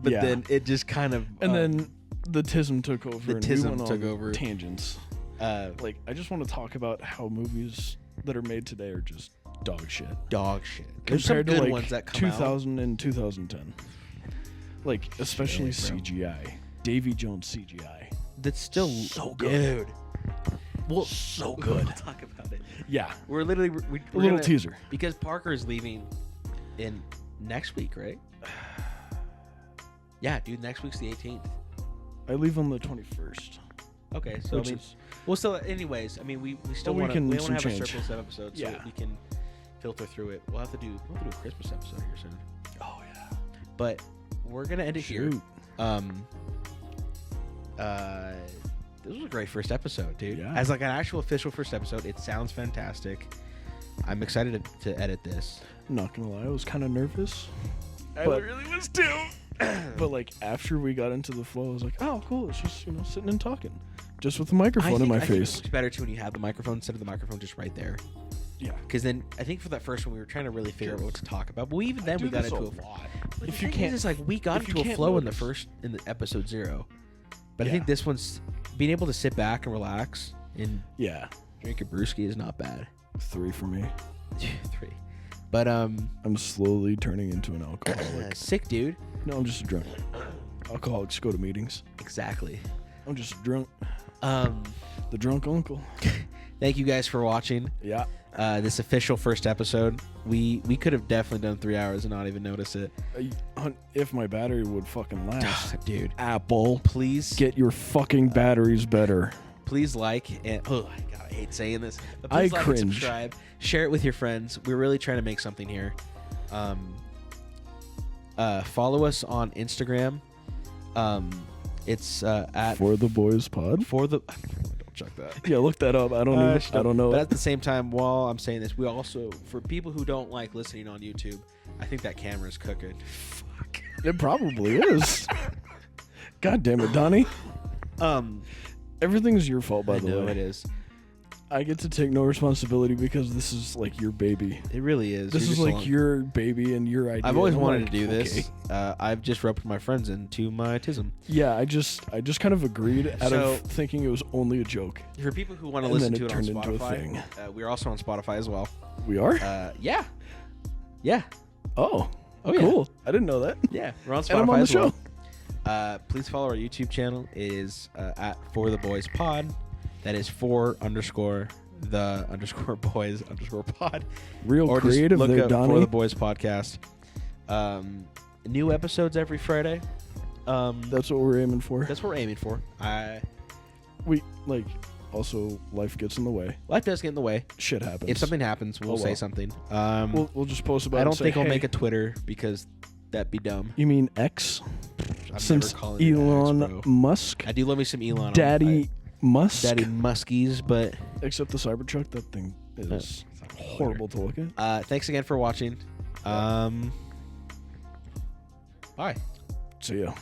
But Yeah. then it just kind of And then the tism took over. The and we tism went took on over. Tangents. Like, I just want to talk about how movies that are made today are just dog shit. Dog shit. There's some Compared good to like ones that come 2000 and 2010. Like, especially Shit, bro. CGI. Davy Jones CGI. That's still So good. Dude. Well, So good. We'll talk about it. Yeah. We're literally we're A little gonna- teaser. because Parker is leaving in next week, right? Yeah, dude. Next week's the 18th. I leave on the 21st. Okay, so I Which mean, is, well, still, anyways, I mean, we still Well, we want to can have some a change. surplus of episodes so Yeah. that we can filter through it. We'll have to do a Christmas episode here soon, oh, yeah. but we're gonna end it here. Shoot. This was a great first episode, dude. Yeah. As like an actual official first episode, it sounds fantastic. I'm excited to edit this. Not gonna lie, I was kind of nervous. I But- really was too. But, like, after we got into the flow, I was like, oh, cool. It's just, sitting and talking. Just with the microphone in my I think it face. works better too when you have the microphone instead of the microphone just right there. Yeah. Because then I think for that first one we were trying to really figure out what to talk about. But even then do we got this into a a lot. But If the you thing can't- is, like we got if into you a can't flow notice. in the episode 0. But I Yeah. think this one's being able to sit back and relax and Yeah. drink a brewski is not bad. 3 for me. 3. But I'm slowly turning into an alcoholic. sick dude. No, I'm just a drunk. Alcoholics go to meetings. Exactly. I'm just a drunk. Um The drunk uncle. thank you guys for watching Yeah. this official first episode. We could have definitely done 3 hours and not even notice it. If my battery would fucking last. Dude, Apple, please get your fucking batteries better. please like and oh my god, I hate saying this. But I please like and cringe. subscribe. Share it with your friends. We're really trying to make something here. Follow us on Instagram. It's at For the boys pod. for the don't check that. Yeah, look that up. I don't know. I don't know. But at the same time, while I'm saying this, we also, for people who don't like listening on YouTube, I think that camera's cooking. Fuck. It probably is. God damn it, Donnie. Everything's your fault, by I the know way. it is. I get to take no responsibility because this is like your baby. It really is. This You're is just like along- your baby and your idea. I've always I'm wanted like, to do this. okay. I've just roped my friends into my tism. Yeah, I just kind of agreed out So- of thinking it was only a joke. For people who want to And listen then to it it on turned into a Spotify, thing. we're also on Spotify as well. We are? Yeah. Yeah. Oh, yeah. cool. I didn't know that. Yeah. We're on Spotify And I'm on the as well. show. Please follow our YouTube channel. It is at For the Boys Pod. That is _the_boys_pod. Real Or just creative look there, up Donnie. For the Boys Podcast. New episodes every Friday. That's what we're aiming for. That's what we're aiming for. We like also life gets in the way. Life does get in the way. Shit happens. If something happens, we'll Oh, say well. something. we'll just post about it. I don't and say, think I'll hey, make a Twitter because that'd be dumb. You mean X? I'm Since never calling it X, Elon bro. Musk, I do love me some Elon. Daddy Musk, Daddy Muskies, but except the Cybertruck, that thing is horrible to look at. thanks again for watching. Bye. See ya.